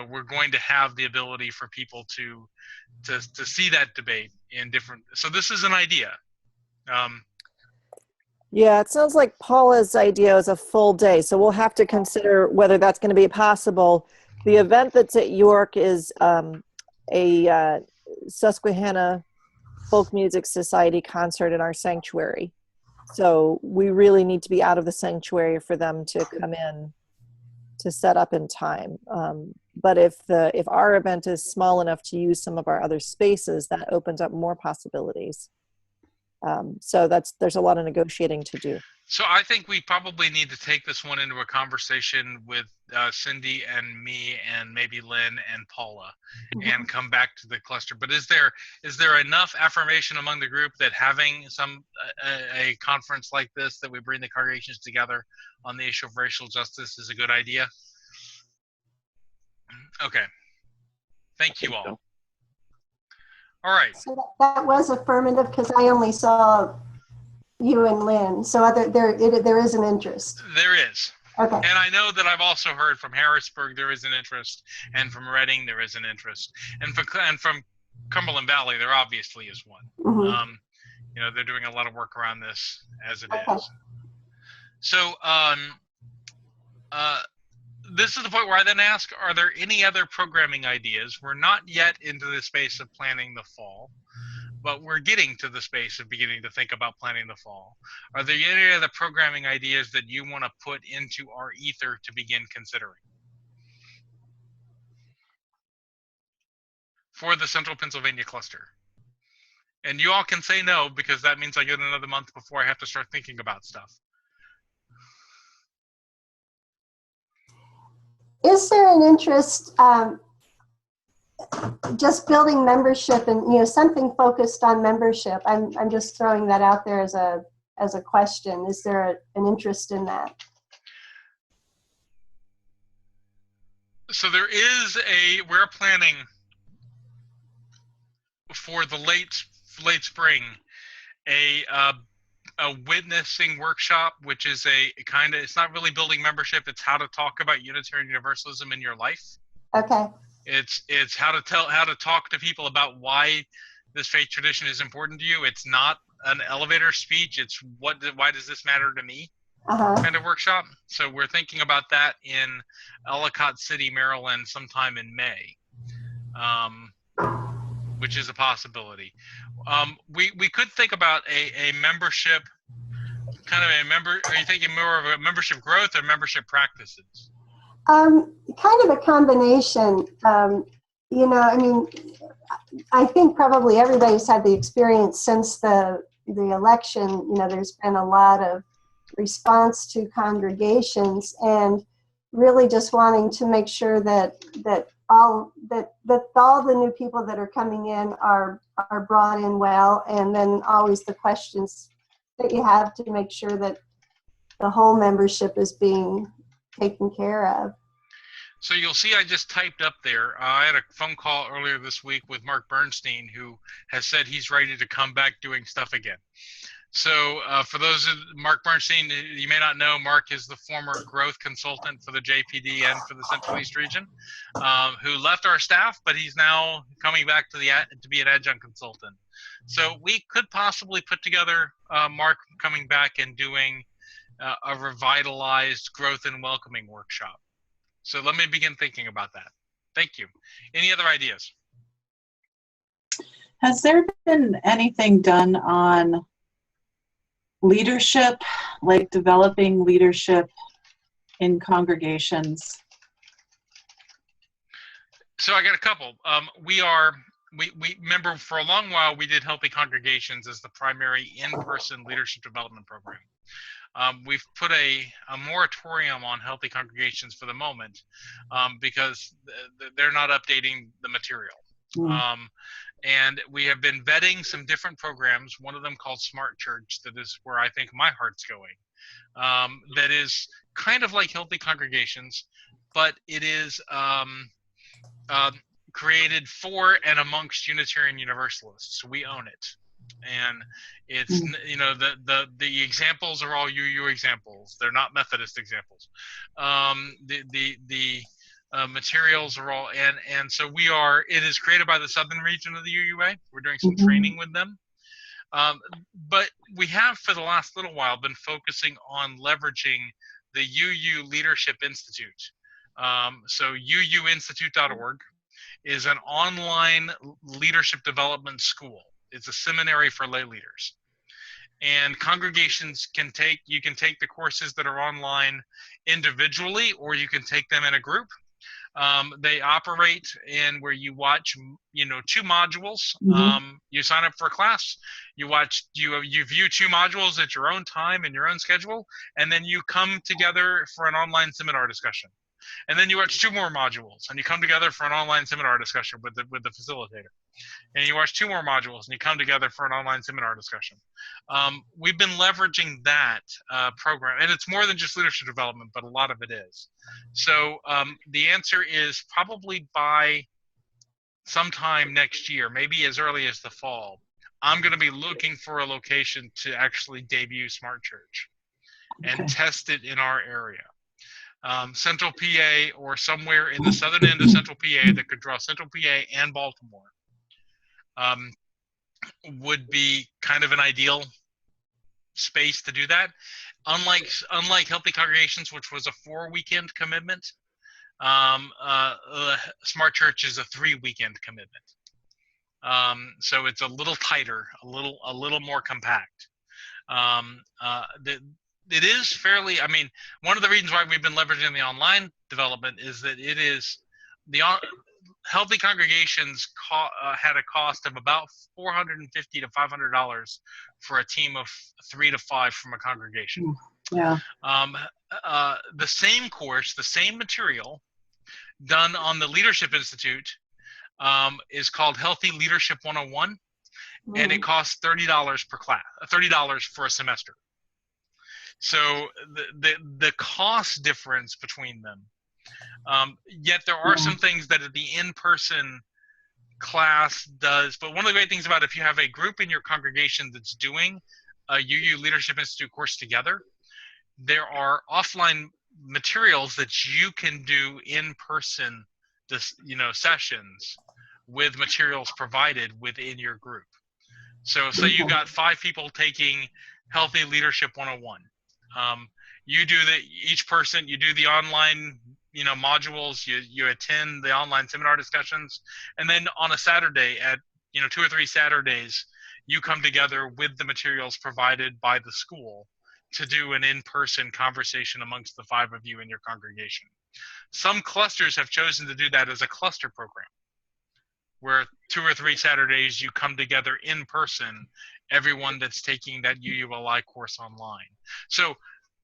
we're going to have the ability for people to see that debate in different. So this is an idea. Yeah, it sounds like Paula's idea is a full day, so we'll have to consider whether that's going to be possible. The event that's at York is a Susquehanna Folk Music Society concert in our sanctuary. So we really need to be out of the sanctuary for them to come in to set up in time. But if our event is small enough to use some of our other spaces, that opens up more possibilities. So there's a lot of negotiating to do. So I think we probably need to take this one into a conversation with Cindy and me and maybe Lynn and Paula and come back to the cluster. But is there enough affirmation among the group that having a conference like this, that we bring the congregations together on the issue of racial justice, is a good idea? Okay. Thank you all. So. All right. So that was affirmative because I only saw you and Lynn. So there is an interest. There is. Okay. And I know that I've also heard from Harrisburg there is an interest, and from Reading there is an interest, and from Cumberland Valley there obviously is one. Mm-hmm. They're doing a lot of work around this as it Okay. is. So this is the point where I then ask, are there any other programming ideas? We're not yet into the space of planning the fall, but we're getting to the space of beginning to think about planning the fall. Are there any other programming ideas that you want to put into our ether to begin considering for the Central Pennsylvania cluster? And you all can say no, because that means I get another month before I have to start thinking about stuff. Is there an interest just building membership and something focused on membership? I'm just throwing that out there as a question. Is there an interest in that? So we're planning for the late spring a witnessing workshop, which is it's not really building membership, it's how to talk about Unitarian Universalism in your life. Okay. It's how to talk to people about why this faith tradition is important to you. It's not an elevator speech, it's why does this matter to me kind of workshop. So we're thinking about that in Ellicott City, Maryland sometime in May, which is a possibility. We could think about a membership, are you thinking more of a membership growth or membership practices? Kind of a combination. I think probably everybody's had the experience since the election. There's been a lot of response to congregations, and really just wanting to make sure that all the new people that are coming in are brought in well, and then always the questions that you have to make sure that the whole membership is being taken care of. So you'll see I just typed up there. I had a phone call earlier this week with Mark Bernstein, who has said he's ready to come back doing stuff again. So for those of Mark Bernstein, you may not know, Mark is the former growth consultant for the JPD and for the Central East region, who left our staff, but he's now coming back to be an adjunct consultant. So we could possibly put together Mark coming back and doing a revitalized growth and welcoming workshop. So let me begin thinking about that. Thank you. Any other ideas? Has there been anything done on leadership, like developing leadership in congregations? So I got a couple. We are we remember for a long while we did Healthy Congregations as the primary in-person leadership development program. We've put a moratorium on Healthy Congregations for the moment because they're not updating the material. And we have been vetting some different programs, one of them called Smart Church, that is where I think my heart's going. That is kind of like Healthy Congregations, but it is created for and amongst Unitarian Universalists. We own it. And it's, you know, the examples are all UU examples. They're not Methodist examples. The materials are all, and so it is created by the Southern region of the UUA. We're doing some training with them. But we have for the last little while been focusing on leveraging the UU Leadership Institute. So uuinstitute.org is an online leadership development school. It's a seminary for lay leaders. And congregations you can take the courses that are online individually, or you can take them in a group. They operate in where you watch, 2 modules. You sign up for a class, you view 2 modules at your own time and your own schedule, and then you come together for an online seminar discussion. And then you watch 2 more modules and you come together for an online seminar discussion with the facilitator. And you watch 2 more modules and you come together for an online seminar discussion. We've been leveraging that program, and it's more than just leadership development, but a lot of it is. So the answer is probably by sometime next year, maybe as early as the fall, I'm going to be looking for a location to actually debut Smart Church and test it in our area. Central PA or somewhere in the southern end of Central PA that could draw Central PA and Baltimore would be kind of an ideal space to do that. Unlike Healthy Congregations, which was a 4-weekend commitment, Smart Church is a 3-weekend commitment. So it's a little tighter, a little more compact. It is fairly, one of the reasons why we've been leveraging the online development is that it is Healthy Congregations had a cost of about $450 to $500 for a team of 3 to 5 from a congregation. Yeah. The same course, the same material done on the Leadership Institute is called Healthy Leadership 101, and it costs $30 per class, $30 for a semester. So the cost difference between them, yet there are some things that the in-person class does. But one of the great things about if you have a group in your congregation that's doing a UU Leadership Institute course together, there are offline materials that you can do in-person, sessions with materials provided within your group. So say you got 5 people taking Healthy Leadership 101. You do each person, you do the online, modules, you attend the online seminar discussions, and then on a Saturday at, 2 or 3 Saturdays, you come together with the materials provided by the school to do an in-person conversation amongst the 5 of you in your congregation. Some clusters have chosen to do that as a cluster program, where 2 or 3 Saturdays you come together in person, everyone that's taking that UULI course online. So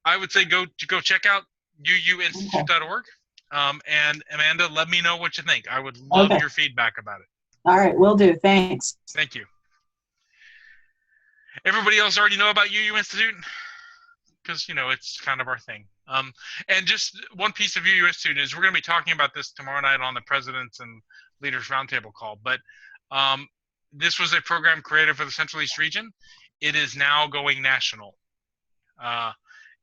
I would say go check out uuinstitute.org. And Amanda, let me know what you think. I would love your feedback about it. All right, will do. Thanks. Thank you. Everybody else already know about UU Institute? Because, it's kind of our thing. And just one piece of UU Institute is we're going to be talking about this tomorrow night on the Presidents and Leaders Roundtable call. But this was a program created for the Central East region. It is now going national.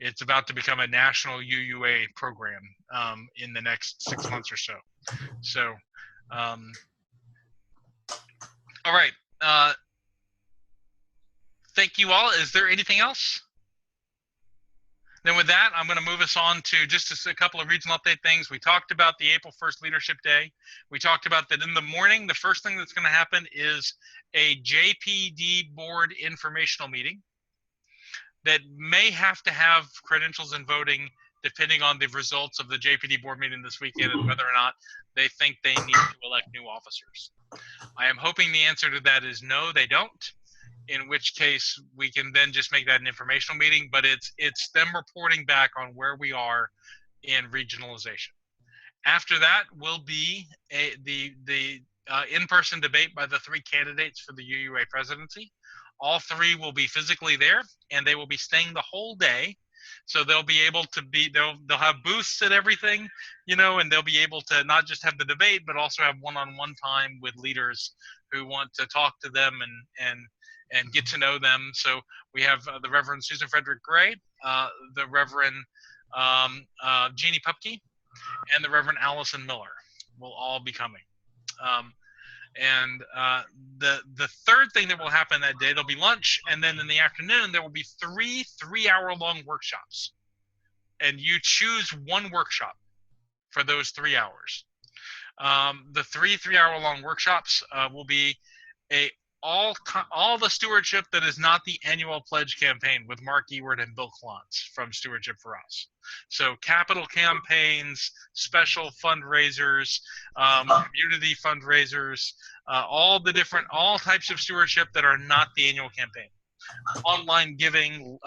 It's about to become a national UUA program in the next 6 months or so. So, all right. Thank you all. Is there anything else? Then with that, I'm going to move us on to just a couple of regional update things. We talked about the April 1st Leadership Day. We talked about that in the morning, the first thing that's going to happen is a JPD board informational meeting that may have to have credentials and voting depending on the results of the JPD board meeting this weekend and whether or not they think they need to elect new officers. I am hoping the answer to that is no, they don't, in which case we can then just make that an informational meeting, but it's them reporting back on where we are in regionalization. After that will be the in-person debate by the 3 candidates for the UUA presidency. All 3 will be physically there, and they will be staying the whole day. So they'll be able to be, they'll have booths and everything, you know, and they'll be able to not just have the debate, but also have one-on-one time with leaders who want to talk to them and get to know them. So we have the Reverend Susan Frederick Gray, the Reverend Jeannie Pupke, and the Reverend Allison Miller will all be coming. The third thing that will happen that day, there'll be lunch, and then in the afternoon there will be 3 3-hour-long workshops, and you choose one workshop for those 3 hours. The 3 3-hour-long workshops will be all the stewardship that is not the annual pledge campaign with Mark Ewart and Bill Klontz from Stewardship for Us. So capital campaigns, special fundraisers, community fundraisers, all types of stewardship that are not the annual campaign. Online giving,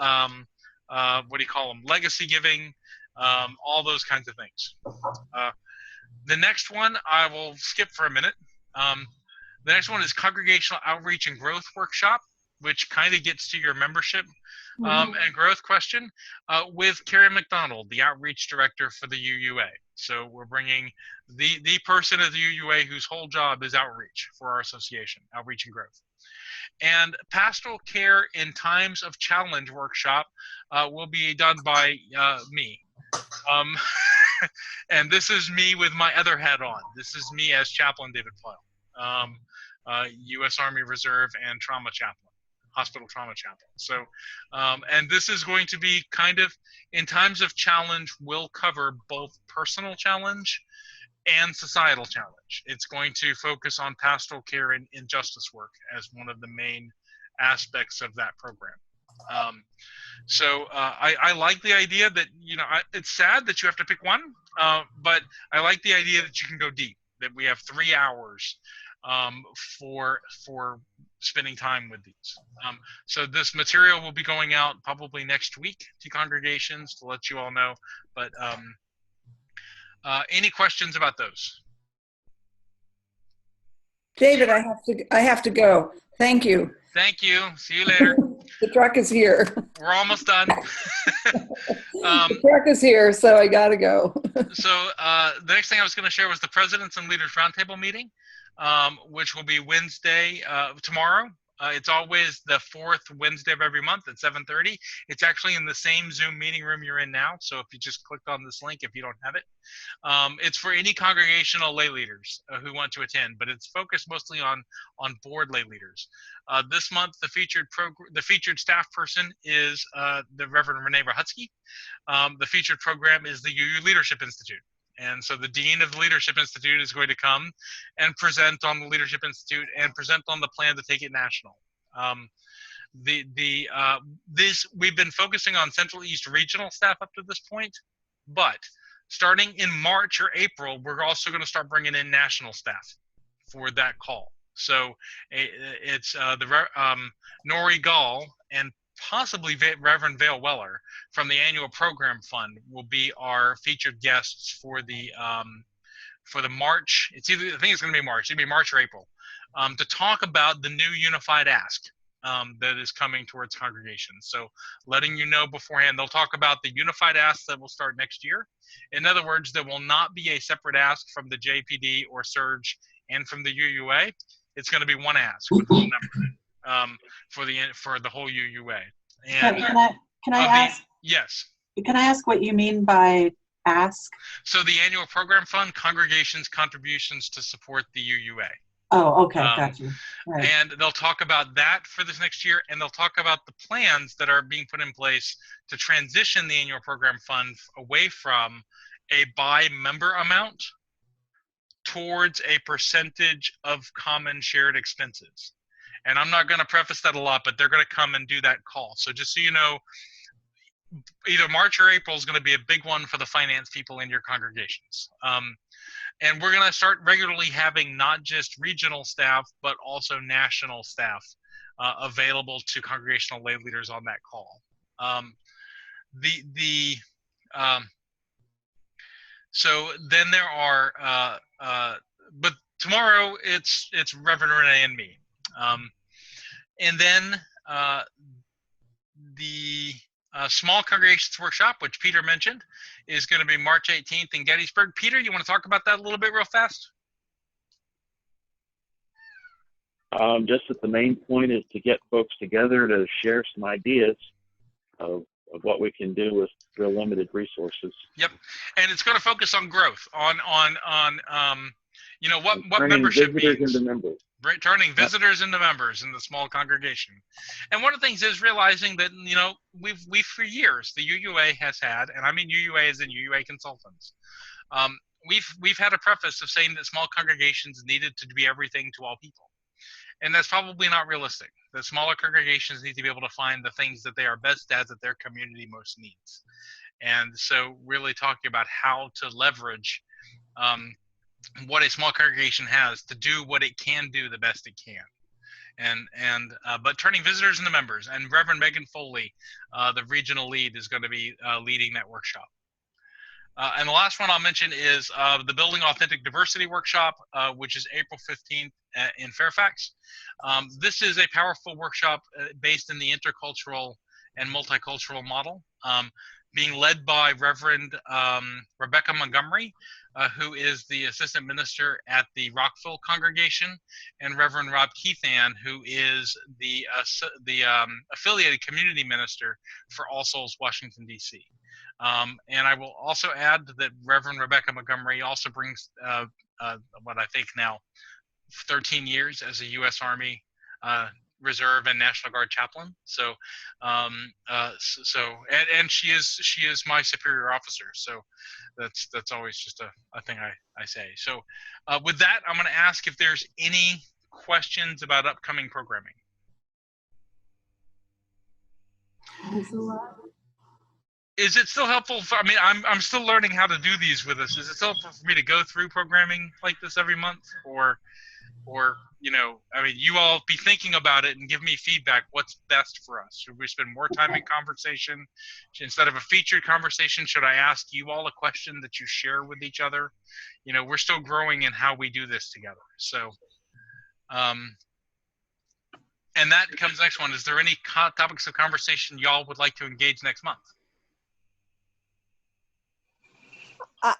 legacy giving, all those kinds of things. The next one I will skip for a minute. The next one is Congregational Outreach and Growth Workshop, which kind of gets to your membership and growth question with Carrie McDonald, the Outreach Director for the UUA. So we're bringing the person at the UUA whose whole job is outreach for our association, Outreach and Growth. And Pastoral Care in Times of Challenge workshop will be done by me. And this is me with my other hat on. This is me as Chaplain David Pyle. U.S. Army Reserve and trauma chaplain, hospital trauma chaplain. So, and this is going to be kind of, in times of challenge, will cover both personal challenge and societal challenge. It's going to focus on pastoral care and justice work as one of the main aspects of that program. I like the idea that, you know, it's sad that you have to pick one, but I like the idea that you can go deep, that we have 3 hours for spending time with these. So this material will be going out probably next week to congregations to let you all know. But any questions about those? David, I have to go. Thank you. Thank you. See you later. The truck is here. We're almost done. The truck is here, so I gotta go. So the next thing I was going to share was the Presidents and Leaders Roundtable meeting, which will be Wednesday, tomorrow. It's always the 4th Wednesday of every month at 7:30. It's actually in the same Zoom meeting room you're in now. So if you just clicked on this link, if you don't have it, it's for any congregational lay leaders who want to attend, but it's focused mostly on board lay leaders. This month, the featured staff person is the Reverend Renee Rahutsky. The featured program is the UU Leadership Institute. And so the Dean of the Leadership Institute is going to come and present on the Leadership Institute and present on the plan to take it national. We've been focusing on Central East regional staff up to this point, but starting in March or April, we're also going to start bringing in national staff for that call. So it's Nori Gall and possibly Reverend Vale Weller from the annual program fund will be our featured guests for the March. I think it's going to be March. It'll be March or April to talk about the new unified ask that is coming towards congregations. So letting you know beforehand, they'll talk about the unified ask that will start next year. In other words, there will not be a separate ask from the JPD or Surge and from the UUA. It's going to be one ask with all numbers. For the whole UUA. And can I ask? Yes. Can I ask what you mean by ask? So the annual program fund, congregations contributions to support the UUA. Oh, okay, got you. Right. And they'll talk about that for this next year, and they'll talk about the plans that are being put in place to transition the annual program fund away from a by member amount towards a percentage of common shared expenses. And I'm not going to preface that a lot, but they're going to come and do that call. So just so you know, either March or April is going to be a big one for the finance people in your congregations. And we're going to start regularly having not just regional staff, but also national staff available to congregational lay leaders on that call. So then there are, but tomorrow it's Reverend Renee and me. And then the small congregations workshop, which Peter mentioned, is going to be March 18th in Gettysburg. Peter, you want to talk about that a little bit real fast? Just that the main point is to get folks together to share some ideas of what we can do with real limited resources. Yep, and it's going to focus on growth, on you know, what Turning membership visitors means. into members. Turning visitors into members in the small congregation. And one of the things is realizing that, you know, we've for years, the UUA has had, and I mean UUA as in UUA consultants, we've had a preface of saying that small congregations needed to be everything to all people. And that's probably not realistic. The smaller congregations need to be able to find the things that they are best at that their community most needs. And so really talking about how to leverage what a small congregation has to do what it can do the best it can. But turning visitors into members, and Reverend Megan Foley, the regional lead, is going to be leading that workshop. And the last one I'll mention is the Building Authentic Diversity workshop, which is April 15th in Fairfax. This is a powerful workshop based in the intercultural and multicultural model, being led by Reverend Rebecca Montgomery, who is the assistant minister at the Rockville congregation, and Reverend Rob Keithan, who is the affiliated community minister for All Souls Washington, D.C. And I will also add that Reverend Rebecca Montgomery also brings what I think now 13 years as a U.S. Army Reserve and National Guard chaplain. So, and she is my superior officer. So that's always just a thing I say. So with that, I'm going to ask if there's any questions about upcoming programming. Thanks a lot. Is it still helpful for, I mean, I'm still learning how to do these with us. Is it still helpful for me to go through programming like this every month, or, you know, I mean, you all be thinking about it and give me feedback. What's best for us? Should we spend more time in conversation instead of a featured conversation? Should I ask you all a question that you share with each other? You know, we're still growing in how we do this together. So, and that comes next one. Is there any topics of conversation y'all would like to engage next month?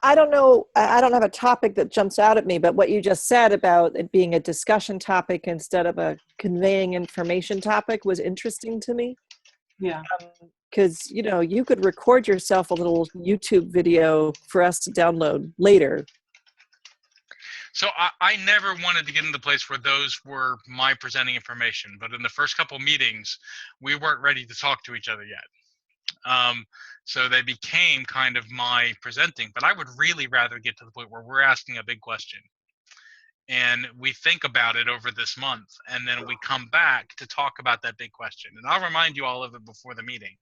I don't know. I don't have a topic that jumps out at me, but what you just said about it being a discussion topic instead of a conveying information topic was interesting to me. Yeah. Because, you know, you could record yourself a little YouTube video for us to download later. So I never wanted to get into the place where those were my presenting information, but in the first couple meetings, we weren't ready to talk to each other yet. So they became kind of my presenting, but I would really rather get to the point where we're asking a big question and we think about it over this month, and then we come back to talk about that big question. And I'll remind you all of it before the meeting.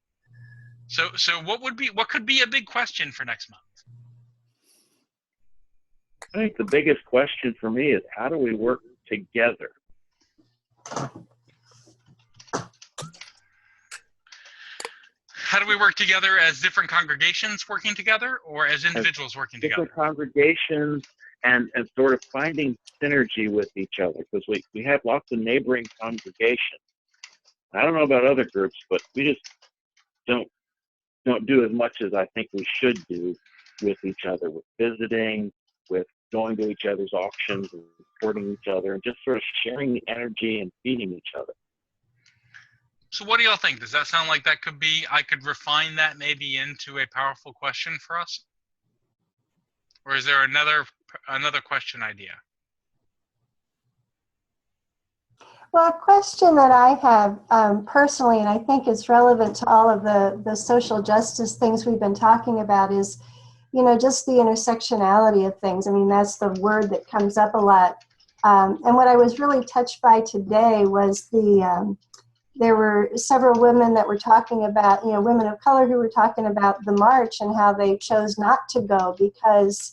So what could be a big question for next month? I think the biggest question for me is, how do we work together? How do we work together as different congregations working together, or as individuals working together? Different congregations, and sort of finding synergy with each other, because we have lots of neighboring congregations. I don't know about other groups, but we just don't do as much as I think we should do with each other, with visiting, with going to each other's auctions and supporting each other, and just sort of sharing the energy and feeding each other. So what do y'all think? Does that sound like that could be, I could refine that maybe into a powerful question for us? Or is there another question idea? Well, a question that I have personally, and I think is relevant to all of the social justice things we've been talking about, is, you know, just the intersectionality of things. I mean, that's the word that comes up a lot. And what I was really touched by today was the there were several women that were talking about, women of color who were talking about the march and how they chose not to go because,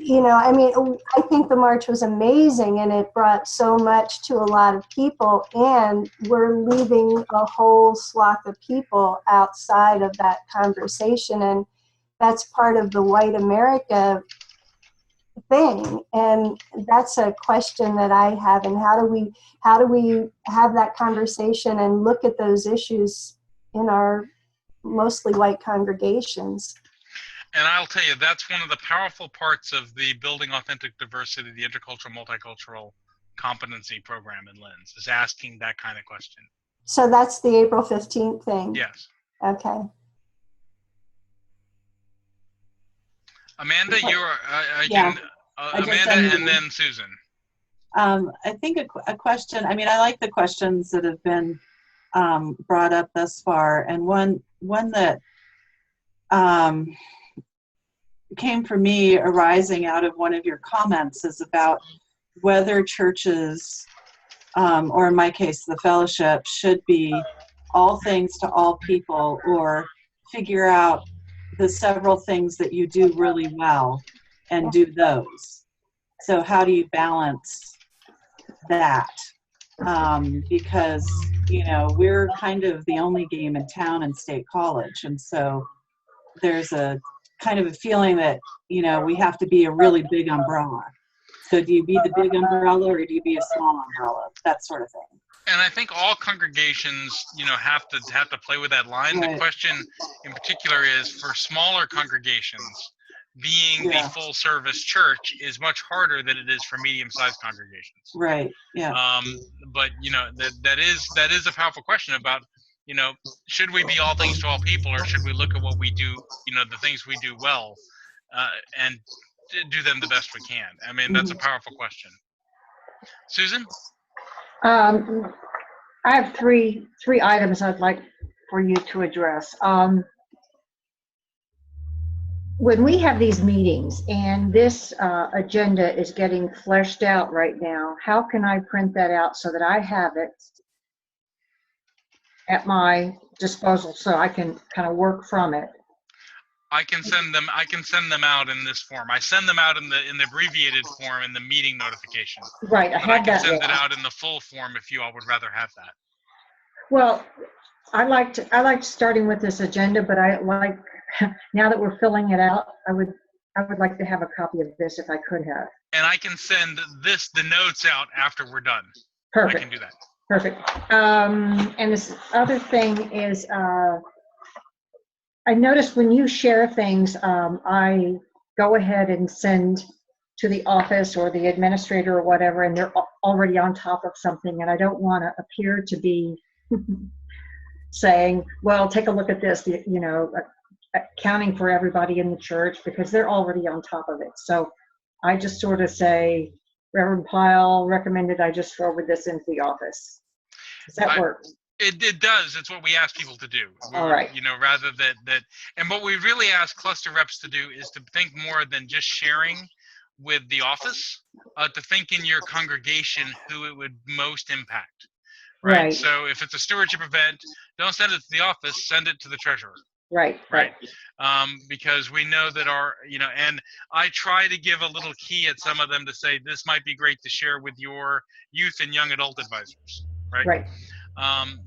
I think the march was amazing and it brought so much to a lot of people, and we're leaving a whole swath of people outside of that conversation, and that's part of the white America thing. And that's a question that I have, and how do we have that conversation and look at those issues in our mostly white congregations? And I'll tell you, that's one of the powerful parts of the Building Authentic Diversity, the Intercultural Multicultural Competency Program in LENS, is asking that kind of question. So that's the April 15th thing? Yes. Okay. Amanda, you're, Yeah, Amanda and then Susan. I think a question, I like the questions that have been brought up thus far, and one that came for me arising out of one of your comments is about whether churches, or in my case, the fellowship, should be all things to all people, or figure out the several things that you do really well and do those. So how do you balance that? Because, we're kind of the only game in town in State College. And so there's a kind of a feeling that, we have to be a really big umbrella. So do you be the big umbrella or do you be a small umbrella? That sort of thing. And I think all congregations, have to play with that line. Right. The question in particular is for smaller congregations, being the full service church is much harder than it is for medium-sized congregations. Right. Yeah. But that is a powerful question about, should we be all things to all people, or should we look at what we do, the things we do well, and do them the best we can? That's a powerful question. Susan? I have three items I'd like for you to address. When we have these meetings and this agenda is getting fleshed out right now, how can I print that out so that I have it at my disposal so I can kind of work from it? I can send them out in this form. I send them out in the abbreviated form in the meeting notification. Right, But I can send it out in the full form if you all would rather have that. Well, I liked starting with this agenda, but I like, now that we're filling it out, I would like to have a copy of this if I could have. And I can send the notes out after we're done. Perfect. I can do that. Perfect. And this other thing is, I noticed when you share things, I go ahead and send to the office or the administrator or whatever, and they're already on top of something, and I don't want to appear to be saying, well, take a look at this, accounting for everybody in the church, because they're already on top of it. So I just sort of say, Reverend Pyle recommended I just forward this into the office. Does that work? It does. It's what we ask people to do. All right. Rather that, and what we really ask cluster reps to do is to think more than just sharing with the office, to think in your congregation who it would most impact. Right. So if it's a stewardship event, don't send it to the office, send it to the treasurer. Right. Because we know that and I try to give a little key at some of them to say, this might be great to share with your youth and young adult advisors. Right.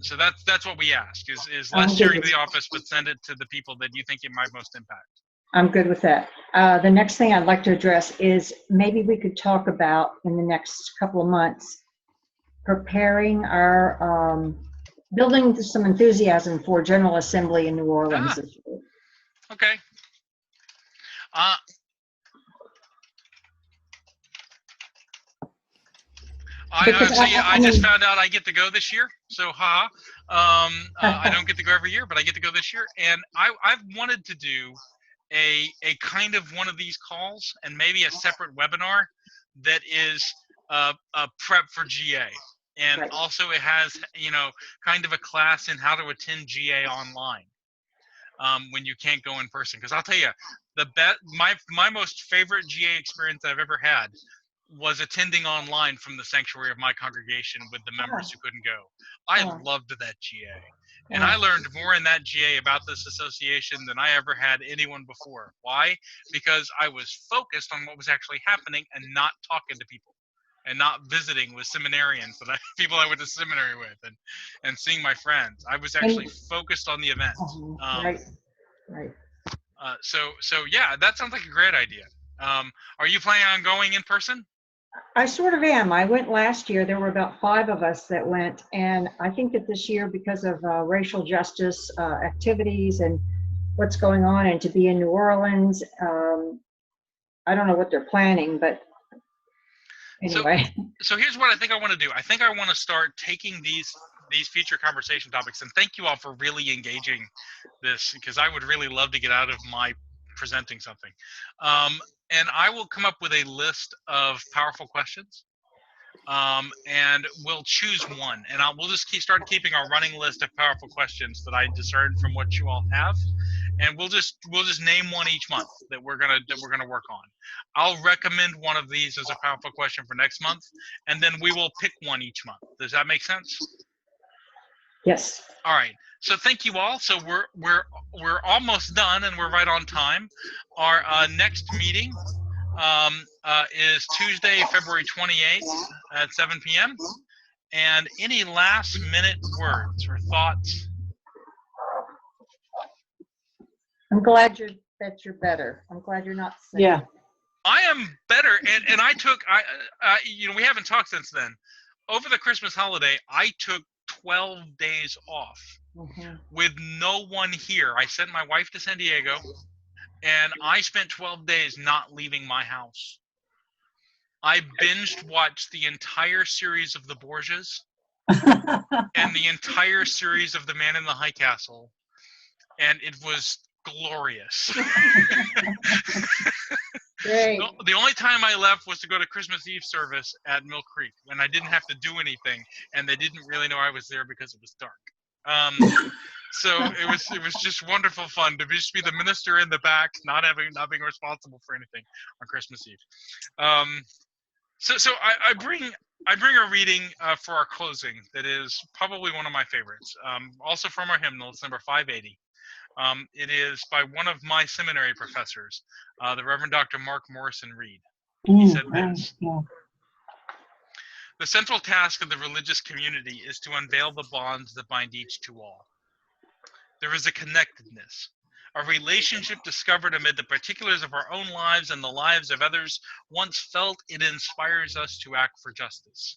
So that's what we ask is less sharing to the office, but send it to the people that you think it might most impact. I'm good with that. The next thing I'd like to address is maybe we could talk about in the next couple of months, preparing our, building some enthusiasm for General Assembly in New Orleans. Okay. I just found out I get to go this year. So, I don't get to go every year, but I get to go this year. And I've wanted to do a kind of one of these calls and maybe a separate webinar that is a prep for GA. And also it has, kind of a class in how to attend GA online when you can't go in person. Because I'll tell you, my most favorite GA experience I've ever had was attending online from the sanctuary of my congregation with the members who couldn't go. I loved that GA. And I learned more in that GA about this association than I ever had anyone before. Why? Because I was focused on what was actually happening and not talking to people and not visiting with seminarians, people I went to seminary with, and seeing my friends. I was actually focused on the event. Right. So yeah, that sounds like a great idea. Are you planning on going in person? I sort of am. I went last year. There were about 5 of us that went. And I think that this year, because of racial justice activities and what's going on, and to be in New Orleans, I don't know what they're planning, but anyway. So here's what I think I want to do. I think I want to start taking these future conversation topics, and thank you all for really engaging this, because I would really love to get out of my presenting something. And I will come up with a list of powerful questions, and we'll choose one, and we'll just start keeping our running list of powerful questions that I discerned from what you all have, and we'll just name one each month that we're gonna work on. I'll recommend one of these as a powerful question for next month, and then we will pick one each month. Does that make sense? Yes. All right. So thank you all. So we're almost done, and we're right on time. Our next meeting is Tuesday, February 28th at 7 p.m. And any last minute words or thoughts? I'm glad that you're better. I'm glad you're not sick. Yeah. I am better, and I took we haven't talked since then. Over the Christmas holiday, I took 12 days off with no one here. I sent my wife to San Diego, and I spent 12 days not leaving my house. I binged watched the entire series of The Borgias and the entire series of The Man in the High Castle, and it was glorious. Great. The only time I left was to go to Christmas Eve service at Mill Creek, and I didn't have to do anything, and they didn't really know I was there because it was dark. So it was just wonderful fun to just be the minister in the back, not being responsible for anything on Christmas Eve. So I bring a reading for our closing that is probably one of my favorites. Also from our hymnal, it's number 580. It is by one of my seminary professors, the Reverend Dr. Mark Morrison Reed. He said this: "The central task of the religious community is to unveil the bonds that bind each to all. There is a connectedness, a relationship discovered amid the particulars of our own lives and the lives of others. Once felt, it inspires us to act for justice.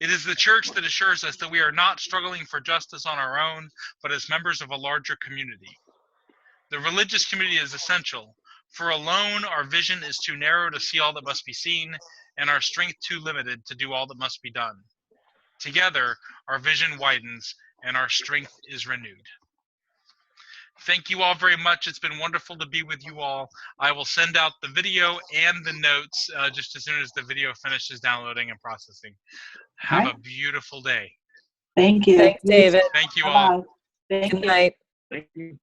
It is the church that assures us that we are not struggling for justice on our own, but as members of a larger community. The religious community is essential, for alone our vision is too narrow to see all that must be seen, and our strength too limited to do all that must be done. Together, our vision widens, and our strength is renewed." Thank you all very much. It's been wonderful to be with you all. I will send out the video and the notes just as soon as the video finishes downloading and processing. Have a beautiful day. Thank you. Thanks, David. Thank you all. Bye. Thank Good you. night. Thank you.